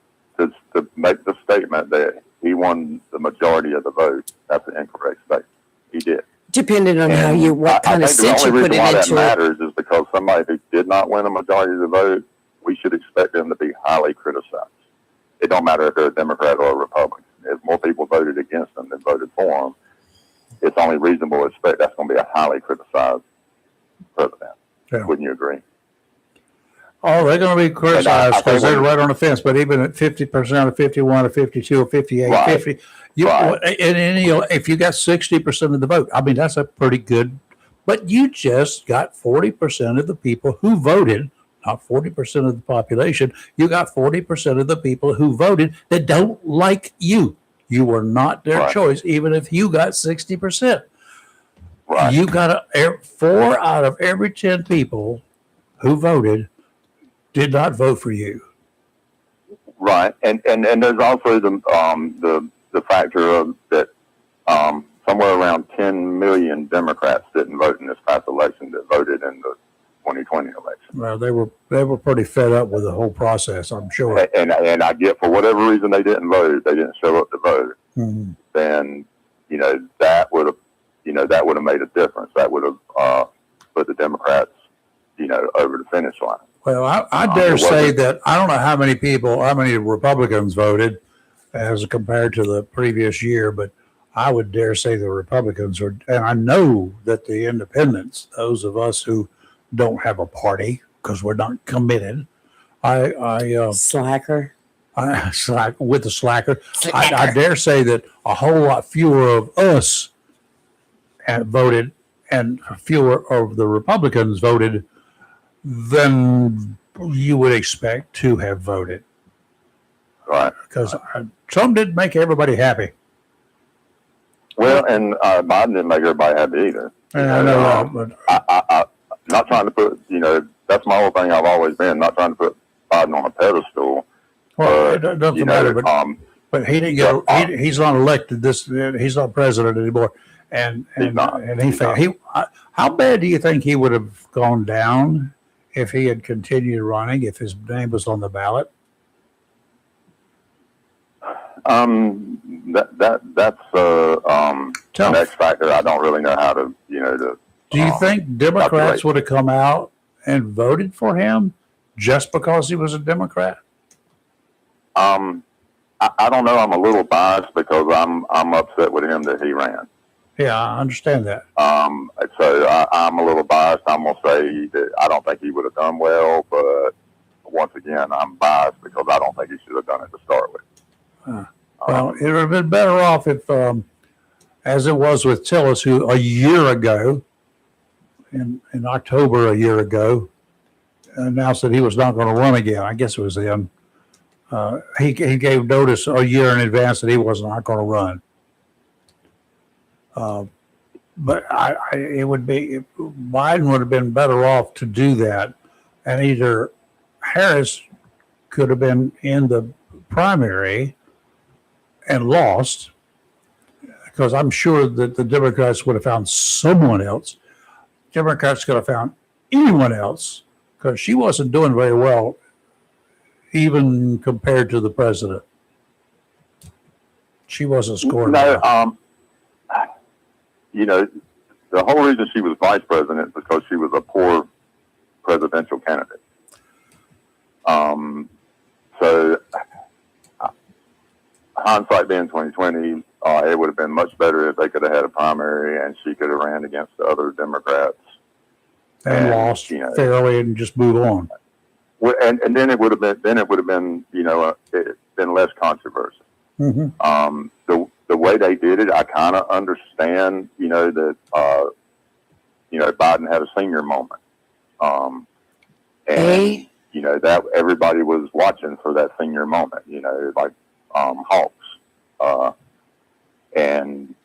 to make the statement that he won the majority of the vote, that's an incorrect statement. He did. Depending on what kind of sense you put it into it. The only reason why that matters is because somebody who did not win a majority of the vote, we should expect them to be highly criticized. It don't matter if they're a Democrat or a Republican. If more people voted against them than voted for them, it's only reasonable to expect that's going to be a highly criticized president. Yeah. Wouldn't you agree? Oh, they're going to be criticized because they're right on the fence. But even at 50% or 51 or 52 or 58, 50, if you got 60% of the vote, I mean, that's a pretty good. But you just got 40% of the people who voted, not 40% of the population. You got 40% of the people who voted that don't like you. You were not their choice, even if you got 60%. Right. You got 4 out of every 10 people who voted did not vote for you. Right, and there's also the factor of that somewhere around 10 million Democrats didn't vote in this past election that voted in the 2020 election. Well, they were pretty fed up with the whole process, I'm sure. And I get, for whatever reason they didn't vote, they didn't show up to vote. Mm-hmm. Then that would have made a difference. That would have put the Democrats over the finish line. Well, I dare say that I don't know how many Republicans voted as compared to the previous year, but I would dare say the Republicans are, and I know that the independents, those of us who don't have a party because we're not committed, Slacker. With the slacker. I dare say that a whole lot fewer of us have voted and fewer of the Republicans voted than you would expect to have voted. Right. Because Trump didn't make everybody happy. Well, and Biden didn't make everybody happy either. I know, but I'm not trying to put, that's my whole thing. I've always been not trying to put Biden on a pedestal. Well, it doesn't matter. But he didn't get. He's not elected. He's not president anymore. And he's not. And how bad do you think he would have gone down if he had continued running? If his name was on the ballot? That's an X factor. I don't really know how to Do you think Democrats would have come out and voted for him just because he was a Democrat? I don't know. I'm a little biased because I'm upset with him that he ran. Yeah, I understand that. So I'm a little biased. I'm gonna say that I don't think he would have done well, but once again, I'm biased because I don't think he should have done it to start with. Well, it would have been better off if, as it was with Tillis, who a year ago, in October a year ago, announced that he was not going to run again. I guess it was then. He gave notice a year in advance that he was not going to run. But Biden would have been better off to do that, and either Harris could have been in the primary and lost, because I'm sure that the Democrats would have found someone else. Democrats could have found anyone else, because she wasn't doing very well, even compared to the president. She wasn't scoring well. You know, the whole reason she was vice president is because she was a poor presidential candidate. So hindsight being 2020, it would have been much better if they could have had a primary and she could have ran against the other Democrats and lost fairly and just move on. And then it would have been it been less controversy. Mm-hmm. The way they did it, I kind of understand, that Biden had a senior moment. That everybody was watching for that senior moment, like hawks. And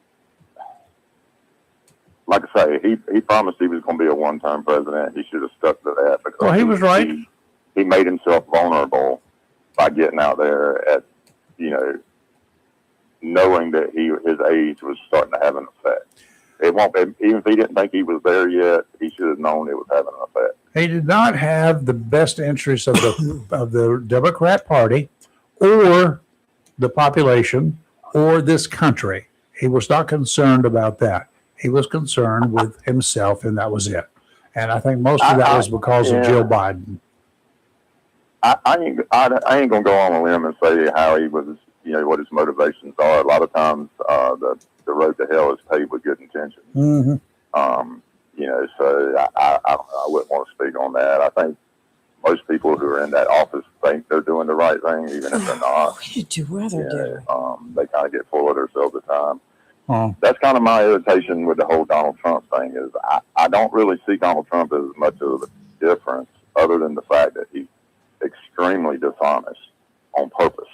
like I say, he promised he was going to be a one-term president. He should have stuck to that. Because he was right. He made himself vulnerable by getting out there at, knowing that his age was starting to have an effect. Even if he didn't think he was there yet, he should have known it was having an effect. He did not have the best interests of the Democrat Party or the population or this country. He was not concerned about that. He was concerned with himself, and that was it. And I think most of that was because of Joe Biden. I ain't gonna go on a limb and say how he was, what his motivations are. A lot of times, the road to hell is paved with good intentions. Mm-hmm. So I wouldn't want to speak on that. I think most people who are in that office think they're doing the right thing, even if they're not. What did you rather do? They kind of get full of themselves at times. Oh. That's kind of my irritation with the whole Donald Trump thing is I don't really see Donald Trump as much of a difference other than the fact that he's extremely dishonest on purpose.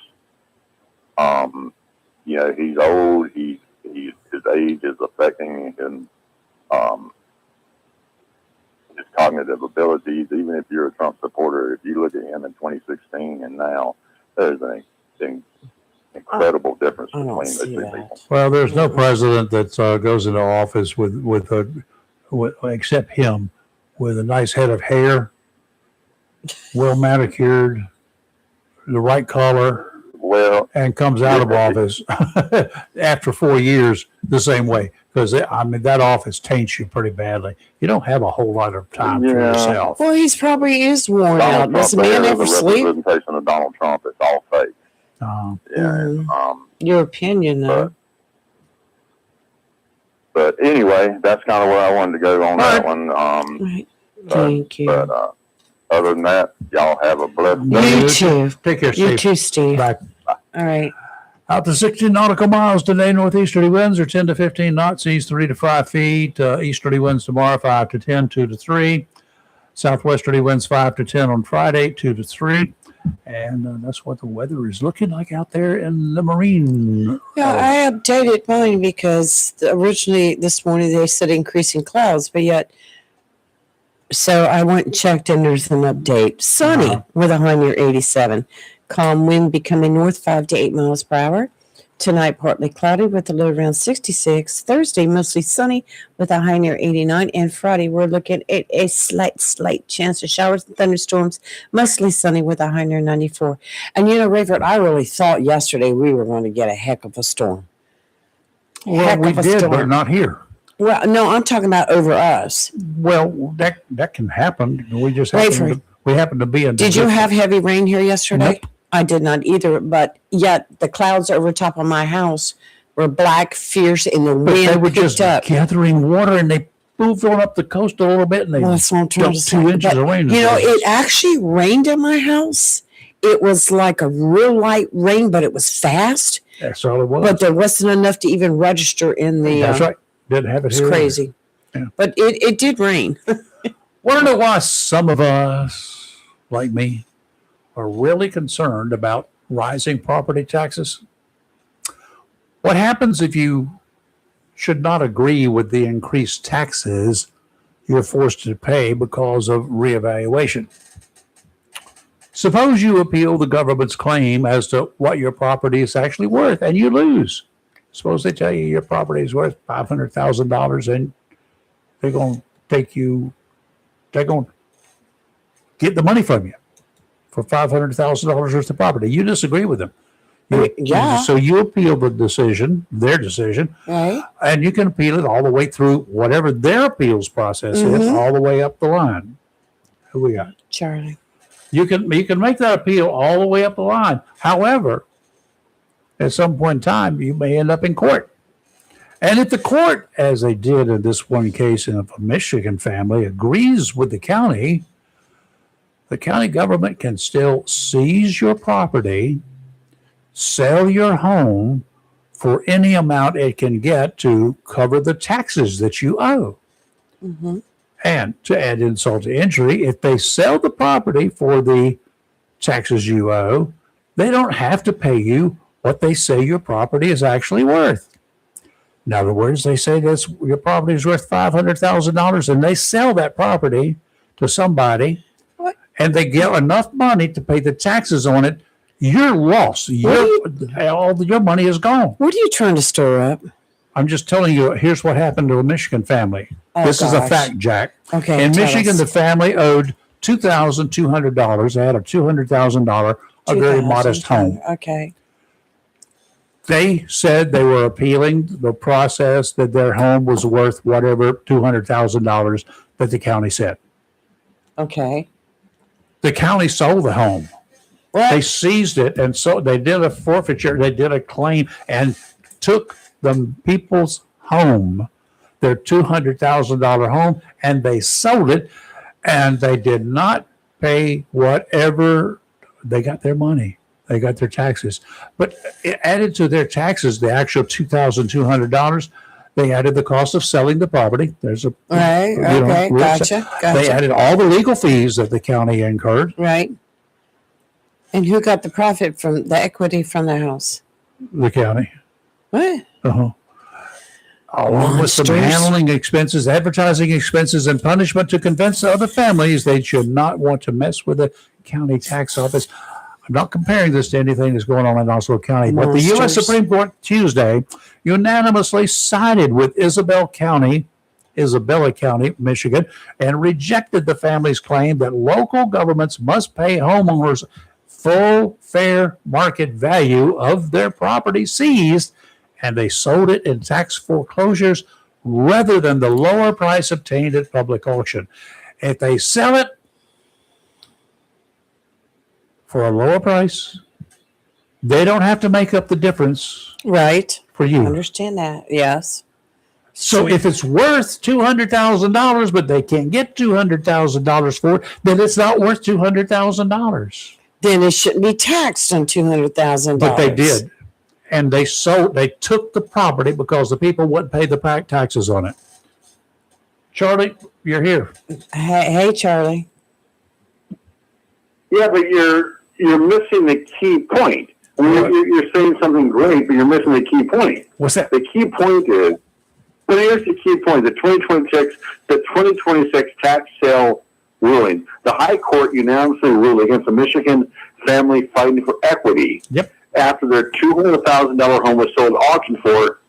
He's old. His age is affecting him, his cognitive abilities. Even if you're a Trump supporter, if you look at him in 2016 and now, there's an incredible difference between the two people. Well, there's no president that goes into office with except him, with a nice head of hair, well manicured, the right color, and comes out of office after 4 years the same way. Because that office taints you pretty badly. You don't have a whole lot of time for yourself. Well, he's probably is worn out. Does the man ever sleep? Representation of Donald Trump, it's all fake. Your opinion, though. But anyway, that's kind of where I wanted to go on that one. Right. Thank you. But other than that, y'all have a blessed day. You too. Take care, You Steve. too, Steve. Bye. All right. Out to 16 nautical miles today. Northeasterly winds are 10 to 15 knots, seas 3 to 5 feet. Easterly winds tomorrow 5 to 10, 2 to 3. Southwesterly winds 5 to 10 on Friday, 2 to 3. And that's what the weather is looking like out there in the marine. Yeah, I updated mine because originally this morning they said increasing clouds, but yet, so I went and checked and there's an update. Sunny with a high near 87. Calm wind becoming north 5 to 8 miles per hour. Tonight, partly cloudy with a low around 66. Thursday, mostly sunny with a high near 89. And Friday, we're looking at a slight chance of showers and thunderstorms. Mostly sunny with a high near 94. And Rayford, I really thought yesterday we were going to get a heck of a storm. Well, we did, but not here. Well, no, I'm talking about over us. Well, that can happen. We just Rayford. happen to be in. Did you have heavy rain here yesterday? Nope. I did not either, but yet the clouds over top of my house were black, fierce, and the But wind they were picked just up. gathering water, and they moved on up the coast a little bit, and they Well, that's what I'm trying to dumped say. 2 inches But, of rain. you know, it actually rained in my house. It was like a real light rain, but it was fast. That's all it was. But there wasn't enough to even register in the. That's right. Didn't have it It's here. crazy. Yeah. But it did rain. Want to know why some of us, like me, are really concerned about rising property taxes? What happens if you should not agree with the increased taxes you're forced to pay because of reevaluation? Suppose you appeal the government's claim as to what your property is actually worth and you lose. Suppose they tell you your property is worth $500,000 and they're going to they're going to get the money from you for $500,000 worth of property. You disagree with them. Yeah. So you appeal the decision, their decision, Right. and you can appeal it all the way through whatever their appeals process is, all the way up the line. Who we got? Charlie. You can make that appeal all the way up the line. However, at some point in time, you may end up in court. And if the court, as they did in this one case of a Michigan family, agrees with the county government can still seize your property, sell your home for any amount it can get to cover the taxes that you owe. Mm-hmm. And to add insult to injury, if they sell the property for the taxes you owe, they don't have to pay you what they say your property is actually worth. In other words, they say your property is worth $500,000 and they sell that property to somebody and they get enough money to pay the taxes on it. You're lost. All your money is gone. What are you trying to stir up? I'm just telling you, here's what happened to a Michigan family. Oh, this is a gosh. fact, Jack. Okay. In tell Michigan, us. the family owed $2,200. They had a $200,000, a very 2000, modest home. Okay. They said they were appealing the process that their home was worth whatever $200,000 that the county said. Okay. The county sold the home. What? They seized it, and so they did a forfeiture. They did a claim and took the people's home, their $200,000 home, and they sold it. And they did not pay whatever. They got their money. They got their taxes. But it added to their taxes, the actual $2,200, they added the cost of selling the property. There's a Right. Okay. Gotcha. They added all the legal fees that the county incurred. Right. And who got the profit from the equity from the house? The county. What? Uh-huh. Along with some Monsters. handling expenses, advertising expenses, and punishment to convince other families they should not want to mess with the county tax office. I'm not comparing this to anything that's going on in Oslo County, but the U.S. Monsters. Supreme Court Tuesday unanimously sided with Isabella County, Michigan, and rejected the family's claim that local governments must pay homeowners full fair market value of their property seized, and they sold it in tax foreclosures rather than the lower price obtained at public auction. If they sell it for a lower price, they don't have to make up the difference Right. for you. Understand that. Yes. So if it's worth $200,000, but they can't get $200,000 for it, then it's not worth $200,000. Then it shouldn't be taxed on $200,000. But they did. And they took the property because the people wouldn't pay the taxes on it. Charlie, you're here. Hey, Charlie. Yeah, but you're missing the key point. I mean, you're saying something great, but you're missing the key point. What's that? The key point is, well, here's the key point: the 2026 tax sale ruling. The High Court unanimously ruled against a Michigan family fighting for equity. Yep. After their $200,000 home was sold at auction for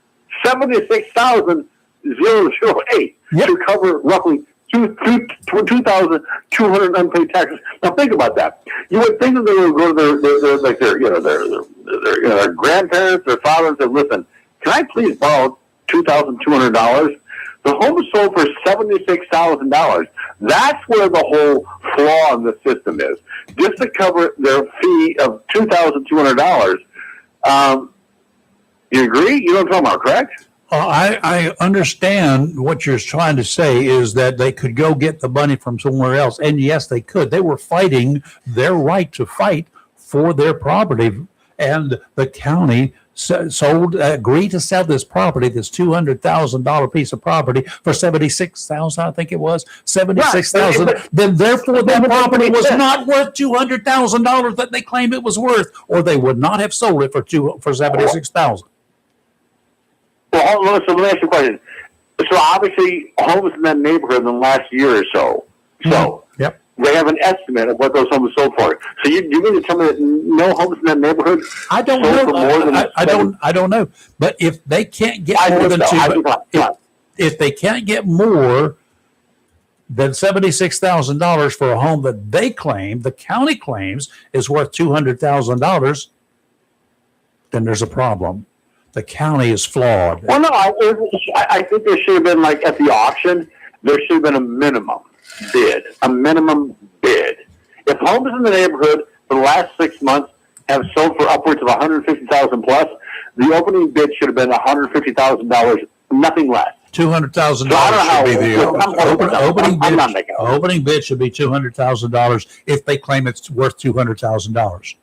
$76,008 to cover roughly 2,200 unpaid taxes. Now think about that. You would think that they would go to their grandparents, their father, and say, "Listen, can I please borrow $2,200 The home was sold for $76,000. That's where the whole flaw in the system is. Just to cover their fee of $2,200. You agree? You know what I'm talking about, correct? I understand what you're trying to say is that they could go get the money from somewhere else. And yes, they could. They were fighting their right to fight for their property. And the county agreed to sell this property, this $200,000 piece of property for $76,000, I think it was, $76,000. Right. Then therefore that property was not worth $200,000 that they claim it was worth, or they would not have sold it for $76,000. Well, so let me ask you a question. So obviously, homes in that neighborhood in the last year or so, Yep. they have an estimate of what those homes sold for. So you mean to tell me that no homes in that neighborhood? I don't sold for more know. than I don't know. But if they can't get I more think than so. if they can't get more than $76,000 for a home that they claim, the county claims is worth $200,000, then there's a problem. The county is flawed. Well, no, I think there should have been, like, at the auction, there should have been a minimum bid. If homes in the neighborhood for the last 6 months have sold for upwards of $150,000 plus, the opening bid should have been $150,000, nothing less. $200,000 So I don't know should be the how- opening bid should be $200,000 if they claim it's worth $200,000.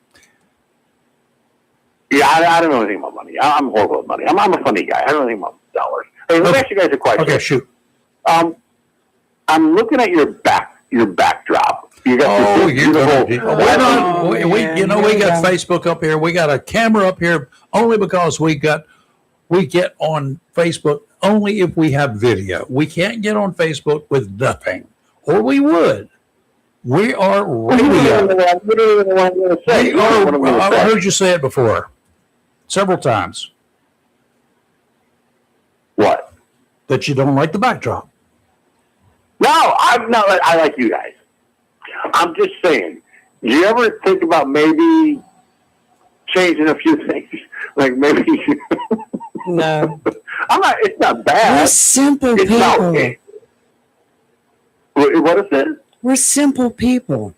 Yeah, I don't know anything about money. I'm horrible at money. I'm a funny guy. I don't know anything about dollars. Hey, let me ask you guys a question. Okay, shoot. I'm looking at your backdrop. You got this beautiful. We got Facebook up here. We got a camera up here only because we get on Facebook only if we have video. We can't get on Facebook with nothing, or we would. We are radio. I've heard you say it before, several times. What? That you don't like the backdrop. No, I'm not. I like you guys. I'm just saying. Do you ever think about maybe changing a few things? Like maybe. No. I'm not. It's not bad. We're simple It's people. not okay. What is it? We're simple people.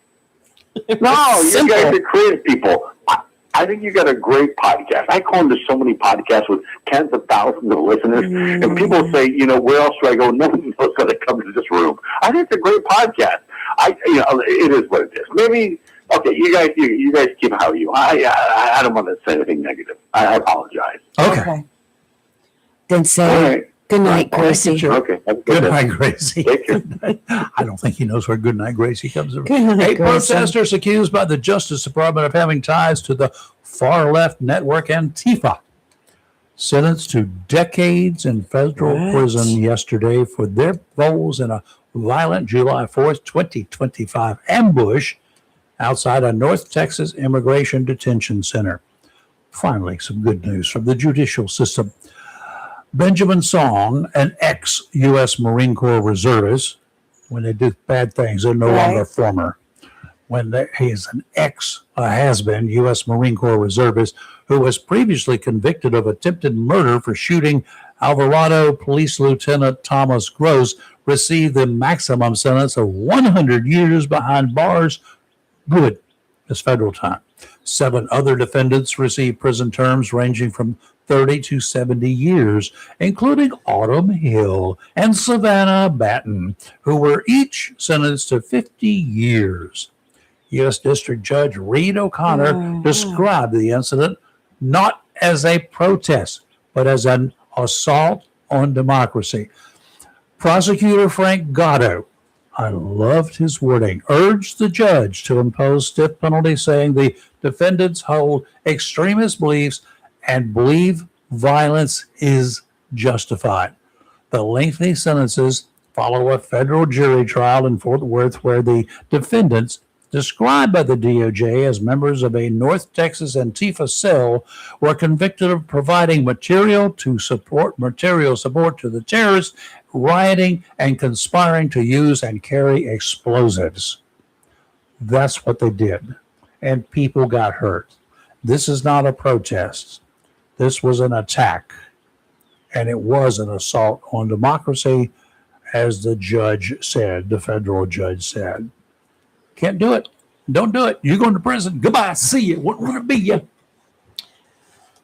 No, you Simple. guys are creative people. I think you got a great podcast. I call into so many podcasts with tens of thousands of listeners, and people say, where else do I go? No one knows how to come to this room. I think it's a great podcast. It is what it is. Maybe okay. You guys keep how you. I don't want to say anything negative. I apologize. Okay. Then say All right. good night, Gracie. Okay. Have a Good day. night, Gracie. Take care. I don't think he knows where Good Night Gracie comes from. Good night, Eight Gracie. protesters accused by the Justice Department of having ties to the far left network Antifa sentenced to decades in federal prison yesterday for their roles in a violent July 4th, 2025 ambush outside a North Texas immigration detention center. Finally, some good news from the judicial system. Benjamin Song, an ex-U.S. Marine Corps reservist, when they do bad things, they're no longer former. He's an has-been U.S. Marine Corps reservist who was previously convicted of attempted murder for shooting Alvarado Police Lieutenant Thomas Gross, received the maximum sentence of 100 years behind bars. Good as federal time. 7 other defendants received prison terms ranging from 30 to 70 years, including Autumn Hill and Savannah Batten, who were each sentenced to 50 years. U.S. District Judge Reed O'Connor described the incident not as a protest, but as an assault on democracy. Prosecutor Frank Gatto, I loved his wording, urged the judge to impose stiff penalties, saying the defendants hold extremist beliefs and believe violence is justified. The lengthy sentences follow a federal jury trial in Fort Worth where the defendants, described by the DOJ as members of a North Texas Antifa cell, were convicted of providing material support to the terrorists, rioting, and conspiring to use and carry explosives. That's what they did. And people got hurt. This is not a protest. This was an attack. and it was an assault on democracy, as the judge said, the federal judge said. Can't do it. Don't do it. You're going to prison. Goodbye. See you. Wouldn't want to be you.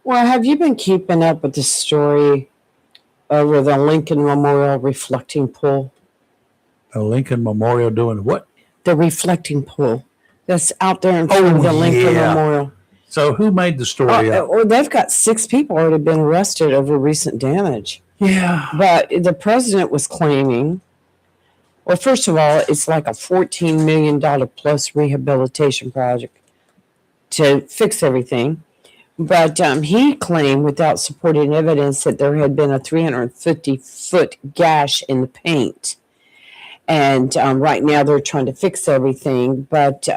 Well, have you been keeping up with the story over the Lincoln Memorial reflecting pool? The Lincoln Memorial doing what? The reflecting pool that's out there in front of the Lincoln Memorial. So who made the story up? Well, they've got 6 people already been arrested over recent damage. Yeah. But the president was claiming, well, first of all, it's like a $14 million plus rehabilitation project to fix everything. But he claimed without supporting evidence that there had been a 350-foot gash in the paint. And right now they're trying to fix everything. But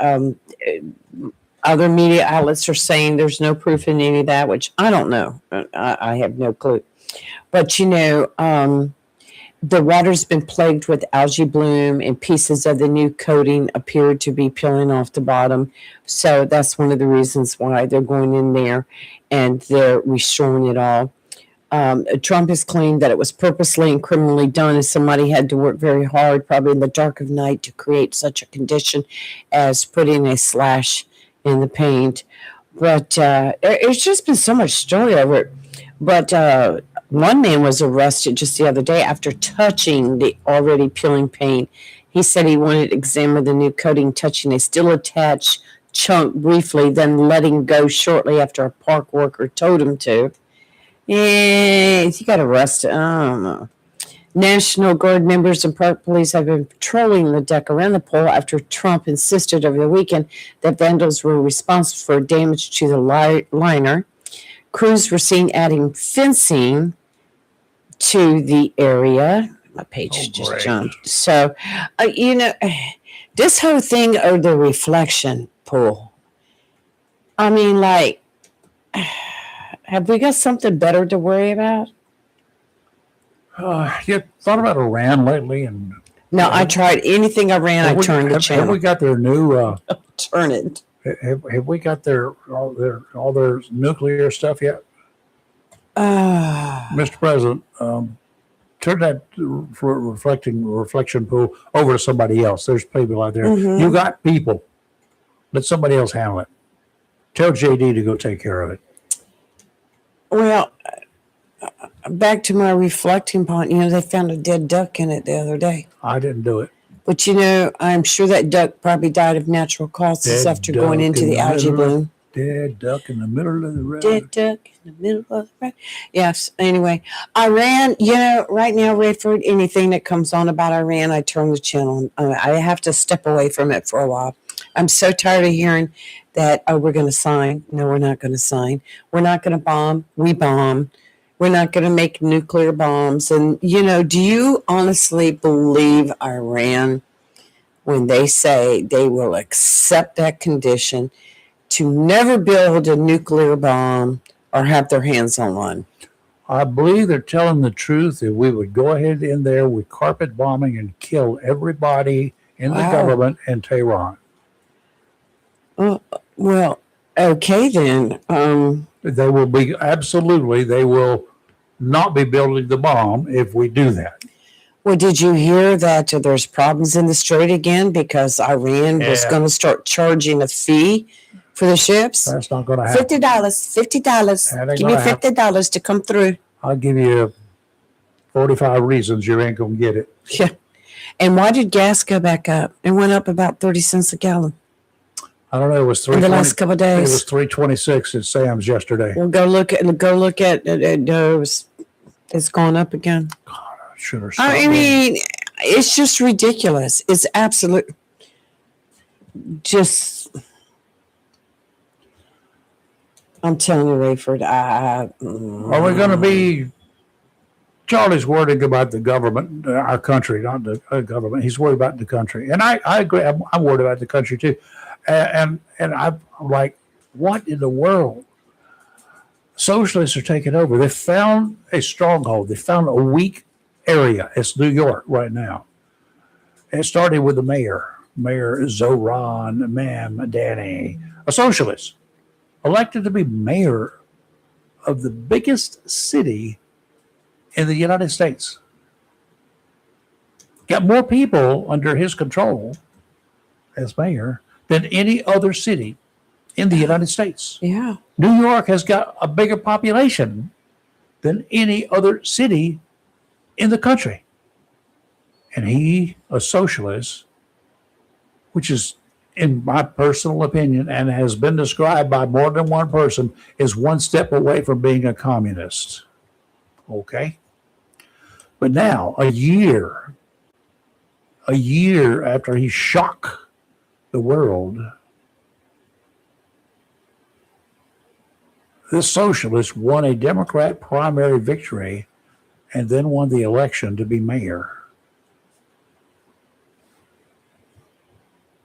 other media outlets are saying there's no proof in any of that, which I don't know. I have no clue. But, you know, the water's been plagued with algae bloom, and pieces of the new coating appear to be peeling off the bottom. So that's one of the reasons why they're going in there and they're restoring it all. Trump has claimed that it was purposely and criminally done, and somebody had to work very hard, probably in the dark of night, to create such a condition as putting a slash in the paint. But it's just been so much story over it. But one man was arrested just the other day after touching the already peeling paint. He said he wanted to examine the new coating, touching a still attached chunk briefly, then letting go shortly after a park worker told him to. Yeah, he got arrested. I don't know. National Guard members and park police have been patrolling the deck around the pool after Trump insisted over the weekend that vandals were responsible for damage to the liner. Crews were seen adding fencing to the area. My page just jumped. So, you know, this whole thing of the reflection pool. I mean, like, have we got something better to worry about? You thought about Iran lately? And No, I tried anything I ran. I turned the channel. Have we got their new? Turn it. Have we got all their nuclear stuff yet? Mr. President, turn that reflection pool over to somebody else. There's people out there. Mm-hmm. You got people. Let somebody else handle it. Tell JD to go take care of it. Well, back to my reflecting point, you know, they found a dead duck in it the other day. I didn't do it. But, you know, I'm sure that duck probably died of natural causes after going into the algae bloom. Dead duck in the middle of the road. Dead duck in the middle of the road. Yes. Anyway, Iran, you know, right now, Redford, anything that comes on about Iran, I turn the channel. I have to step away from it for a while. I'm so tired of hearing that, oh, we're going to sign. No, we're not going to sign. We're not going to bomb. We bomb. We're not going to make nuclear bombs. And, you know, do you honestly believe Iran when they say they will accept that condition to never build a nuclear bomb or have their hands on one? I believe they're telling the truth that we would go ahead in there with carpet bombing and kill everybody in the government in Tehran. Well, okay then. They will be they will not be building the bomb if we do that. Well, did you hear that there's problems in the strait again because Iran was going to start charging a fee for the ships? That's not going to happen. $50. Give me $50 to come through. I'll give you 45 reasons you ain't going to get it. Yeah. And why did gas go back up? It went up about 30 cents a gallon. I don't know. It was in the last couple of days. It was $3.26 at Sam's yesterday. Well, go look at it. It's gone up again. God, I should have. I mean, it's just ridiculous. It's absolute. Just, I'm telling you, Rayford. Are we going to be? Charlie's worried about the government, our country, not the government. He's worried about the country, and I agree. I'm worried about the country too. And I'm like, what in the world? Socialists are taking over. They found a stronghold. They found a weak area. It's New York right now. It started with the Mayor Zoran Mamdani, a socialist, elected to be mayor of the biggest city in the United States. Got more people under his control as mayor than any other city in the United States. Yeah. New York has got a bigger population than any other city in the country. And he, a socialist, which is, in my personal opinion, and has been described by more than one person, is one step away from being a communist. Okay? But now, a year after he shocked the world, this socialist won a Democrat primary victory and then won the election to be mayor.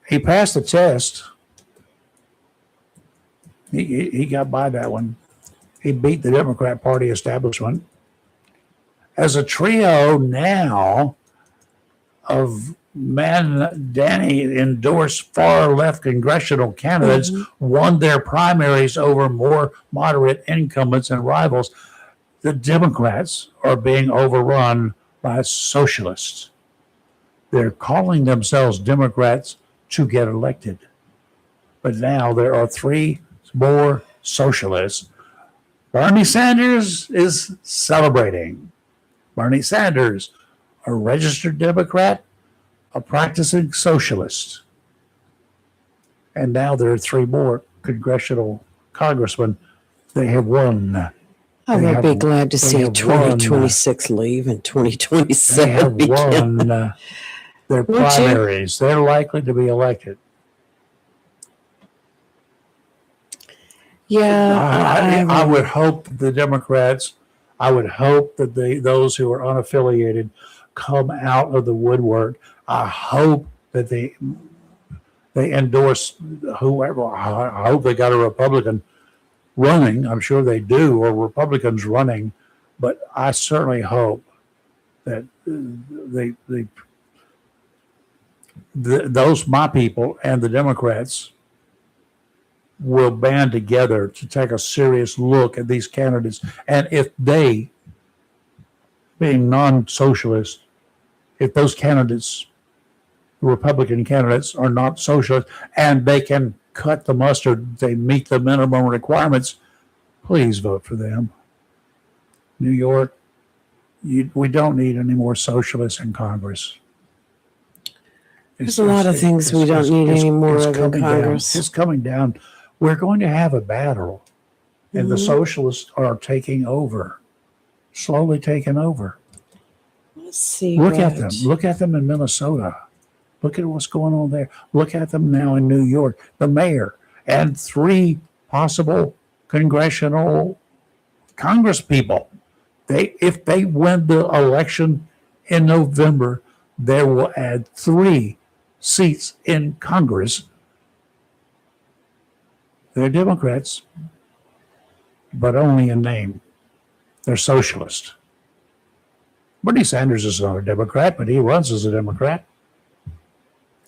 He passed the test. He got by that one. He beat the Democrat Party establishment. As a trio now of Danny endorsed far left congressional candidates won their primaries over more moderate incumbents and rivals. The Democrats are being overrun by socialists. They're calling themselves Democrats to get elected. But now there are three more socialists. Bernie Sanders is celebrating. Bernie Sanders, a registered Democrat, a practicing socialist. And now there are three more congressional congressmen. They have won. I would be glad to see 2026 leave and 2027 They have begin. won their Would you? primaries. They're likely to be elected. Yeah, I would hope the Democrats, I would hope that those who are unaffiliated come out of the woodwork. I hope that they endorse whoever. I hope they got a Republican running. I'm sure they do, or Republicans running. But I certainly hope that those my people and the Democrats will band together to take a serious look at these candidates. And if they, being non-socialist, if those candidates, Republican candidates, are not socialist and they can cut the mustard, they meet the minimum requirements, please vote for them. New York, we don't need any more socialists in Congress. there's a lot of things we don't need any more of in Congress. It's coming down. We're going to have a battle, and the socialists are taking over, slowly taking over. Let's see. Look at them. Look at them in Minnesota. Look at what's going on there. Look at them now in New York. The mayor and three possible congressional Congress people. If they win the election in November, they will add 3 seats in Congress. They're Democrats, but only in name. They're socialist. Bernie Sanders is not a Democrat, but he runs as a Democrat.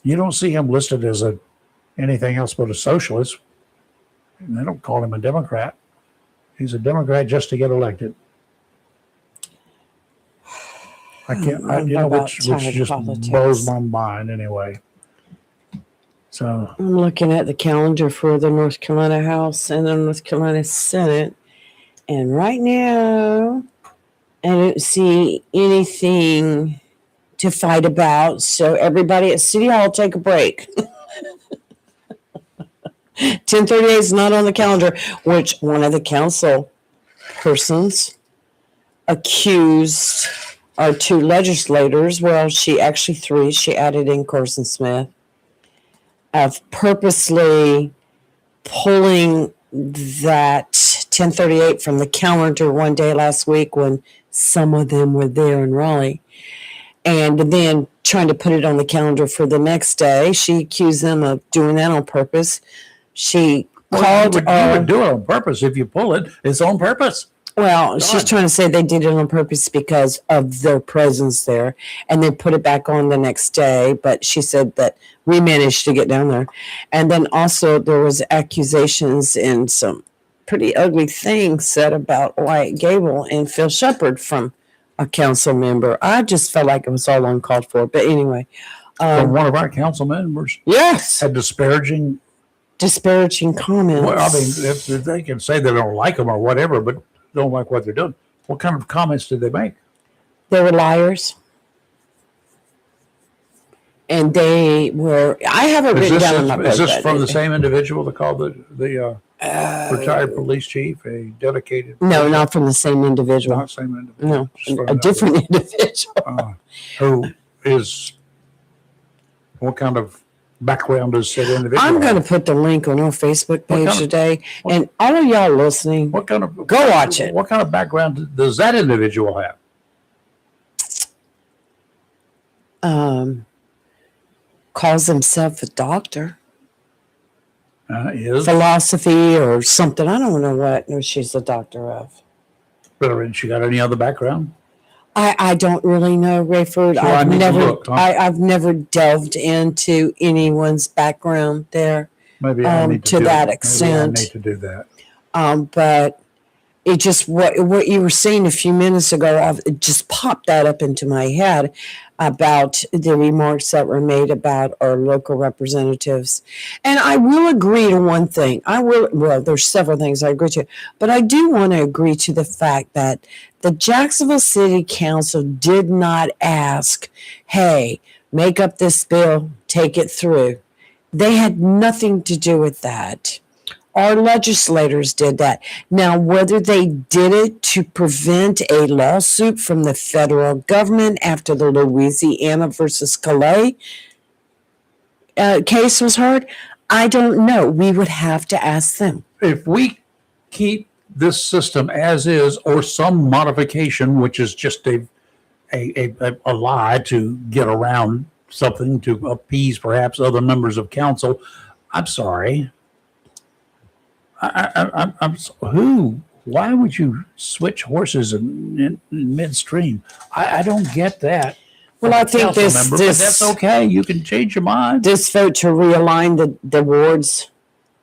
You don't see him listed as anything else but a socialist. They don't call him a Democrat. He's a Democrat just to get elected. Which just blows my mind anyway. So I'm looking at the calendar for the North Carolina House and the North Carolina Senate, and right now I don't see anything to fight about. So everybody at City Hall, take a break. 10:38 is not on the calendar, which one of the council persons accused our 2 legislators, well, she actually 3, she added in Carson Smith, of purposely pulling that 10:38 from the calendar one day last week when some of them were there in Raleigh, and then trying to put it on the calendar for the next day. She accused them of doing that on purpose. She called. You would do it on purpose if you pull it. It's on purpose. Well, she's trying to say they did it on purpose because of their presence there, and they put it back on the next day. But she said that we managed to get down there. And then also there was accusations and some pretty ugly things said about Wyatt Gable and Phil Shepard from a council member. I just felt like it was all uncalled for. But anyway, But one of our council members yes, had disparaging. disparaging comments. Well, I mean, if they can say they don't like them or whatever, but don't like what they're doing. What kind of comments did they make? They were liars. And they were, I have it written down in my book. Is this from the same individual that called the retired police chief a dedicated? No, not from the same individual. Not same individual. No, Just from a different individual. who is, what kind of background does said individual I'm going to have? put the link on our Facebook page kind of- today. And all of y'all listening, What kind of Go watch it. What kind of background does that individual have? calls himself a doctor. Is Philosophy or something. I don't know what she's a doctor of. and she got any other background? I don't really know, Rayford. So I need to look, huh? I've never delved into anyone's background there. Maybe I need to do that it. extent. Maybe I need to do that. But it just what you were saying a few minutes ago, it just popped that up into my head about the remarks that were made about our local representatives. And I will agree to one thing. Well, there's several things I agree to, but I do want to agree to the fact that the Jacksonville City Council did not ask, hey, make up this bill, take it through. They had nothing to do with that. Our legislators did that. Now, whether they did it to prevent a lawsuit from the federal government after the Louisiana versus Calais case was heard, I don't know. We would have to ask them. If we keep this system as is, or some modification, which is just a lie to get around something to appease perhaps other members of council, I'm sorry. Who? Why would you switch horses in midstream? I don't get that. Well, I think Council member, but that's okay. You can change your mind. This vote to realign the wards,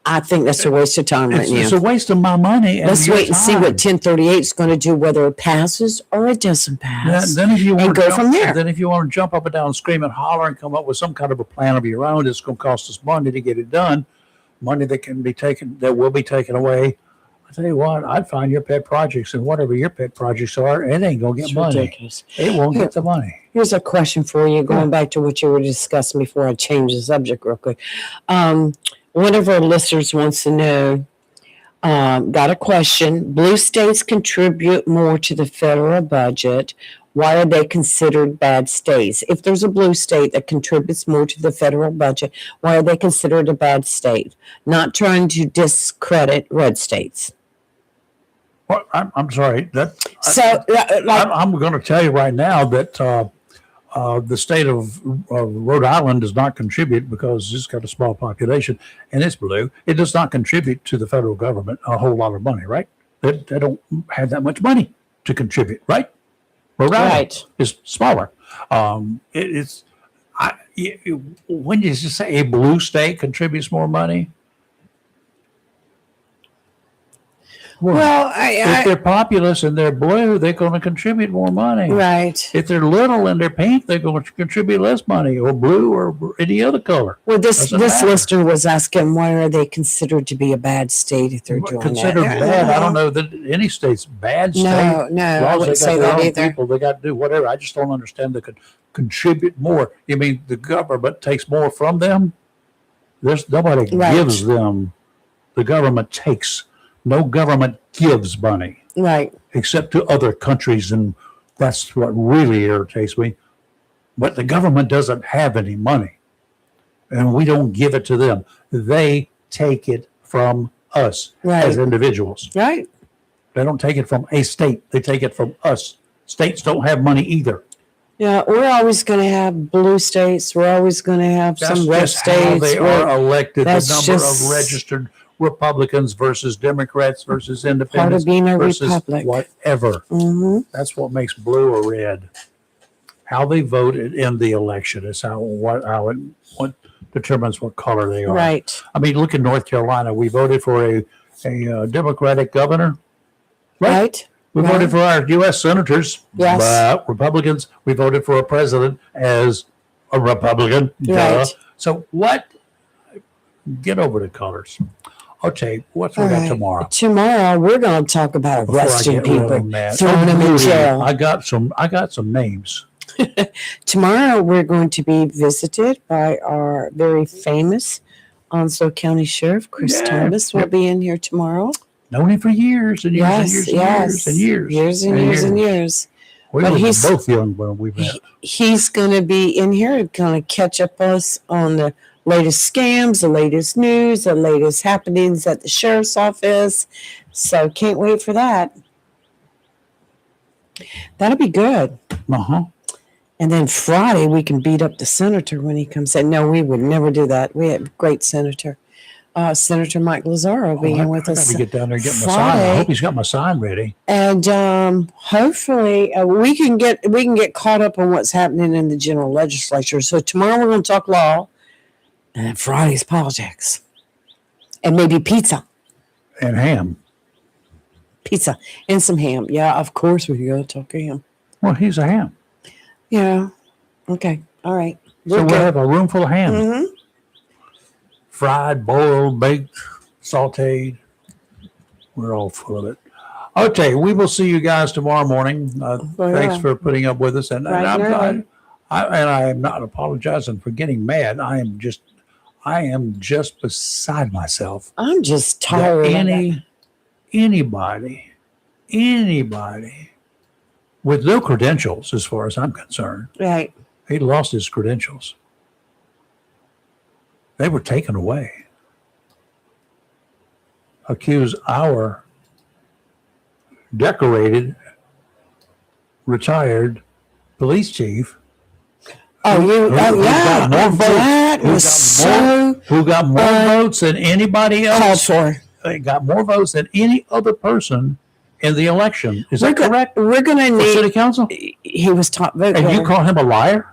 I think that's a waste of time right It's now. a waste of my money. And Let's your wait and see time. what 1038 is going to do, whether it passes or it doesn't pass. Then if you want and to go jump, from there. Then if you want to jump up and down, scream and holler, and come up with some kind of a plan of your own, it's going to cost us money to get it done. Money that can be taken, that will be taken away. I tell you what, I'd find your pet projects, and whatever your pet projects are, it ain't gonna get It's money. ridiculous. It won't get the money. Here's a question for you, going back to what you were discussing before I change the subject real quick. One of our listeners wants to know, got a question. Blue states contribute more to the federal budget. Why are they considered bad states? If there's a blue state that contributes more to the federal budget, why are they considered a bad state? Not trying to discredit red states. Well, I'm sorry. I'm I'm going to tell you right now that the state of Rhode Island does not contribute because it's got a small population and it's blue. It does not contribute to the federal government a whole lot of money, right? They don't have that much money to contribute, right? Rhode Island is smaller. When you just say a blue state contributes more money, Well, if they're populous and they're blue, they're going to contribute more money. right. If they're little and they're pink, they're going to contribute less money, or blue, or any other color. Well, this Doesn't matter. listener was asking, why are they considered to be a bad state if they're doing Considered that? bad. I don't know that any state's bad state. No, As I long as wouldn't they say got their that own either. people, they got to do whatever. I just don't understand they could contribute more. You mean the government takes more from them? There's nobody Right. gives them. The government takes. No government gives money Right. except to other countries, and that's what really irritates me. But the government doesn't have any money, and we don't give it to them. They take it from us as Right. individuals. Right. They don't take it from a state. They take it from us. States don't have money either. Yeah, we're always going to have blue states. We're always going to have That's some red just how states. they We're- are elected. The that's number just- of registered Republicans versus Democrats versus part independents of being a versus republic. whatever. Mhm. That's what makes blue or red. How they voted in the election is what determines what color they are. Right. I mean, look in North Carolina. We voted for a Democratic governor, Right. We Right. voted for our U.S. senators. Yes. But Republicans, we voted for a president as a Republican. Duh. Right. So what? Get over the colors. Okay, what's we All got right. tomorrow? Tomorrow we're going to talk about Before I arresting get really people, mad. throwing them in beauty. jail. I got some names. Tomorrow we're going to be visited by our very famous Onslow County Sheriff Chris Yeah. Thomas. Will be in here tomorrow. Known him for years and years and Yes, years and yes, years and years. years and years and years. We But were he's- both young when we met. He's going to be in here, going to catch up us on the latest scams, the latest news, the latest happenings at the sheriff's office. So can't wait for that. That'll be good. Uh-huh. And then Friday we can beat up the senator when he comes in. No, we would never do that. We have a great senator. Senator Mike Lazaro will be in with I us. got to get down there and get my sign. Friday. I hope he's got my sign ready. And hopefully we can get caught up on what's happening in the general legislature. So tomorrow we're going to talk law, and then Friday's politics, and maybe pizza And ham. and some ham. Yeah, of course we got to talk ham. Well, he's a ham. Yeah. Okay. All right. So we'll have a room full of ham. Mm-hmm. Fried, boiled, baked, sauteed. We're all full of it. Okay, we will see you guys tomorrow morning. Thanks for putting up with us. And Right I'm now. I am not apologizing for getting mad. I am just beside myself. I'm just that tired. of it. Anybody with no credentials, as far as I'm concerned, Right. he lost his credentials. They were taken away. Accuse our decorated, retired police chief Oh, who yeah. got more votes, That was so who got more votes than anybody called else. for. They got more votes than any other person in the election. Is that correct? We're going to For city need. council? He was top vote. And you getter. call him a liar?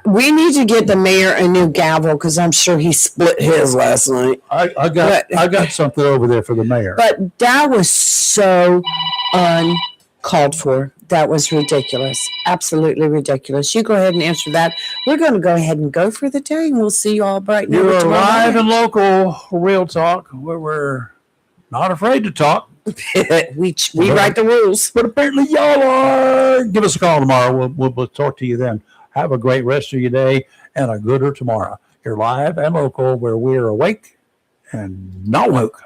We need to get the mayor a new gavel because I'm sure he split his last night. I got something over there for the mayor. But that was so uncalled for. That was ridiculous. Absolutely ridiculous. You go ahead and answer that. We're going to go ahead and go for the day, and we'll see you all bright and early You're tomorrow live morning. and local, real talk, where we're not afraid to talk. we write the rules. But apparently y'all are. Give us a call tomorrow. We'll talk to you then. Have a great rest of your day and a gooder tomorrow. You're live and local, where we're awake and not woke.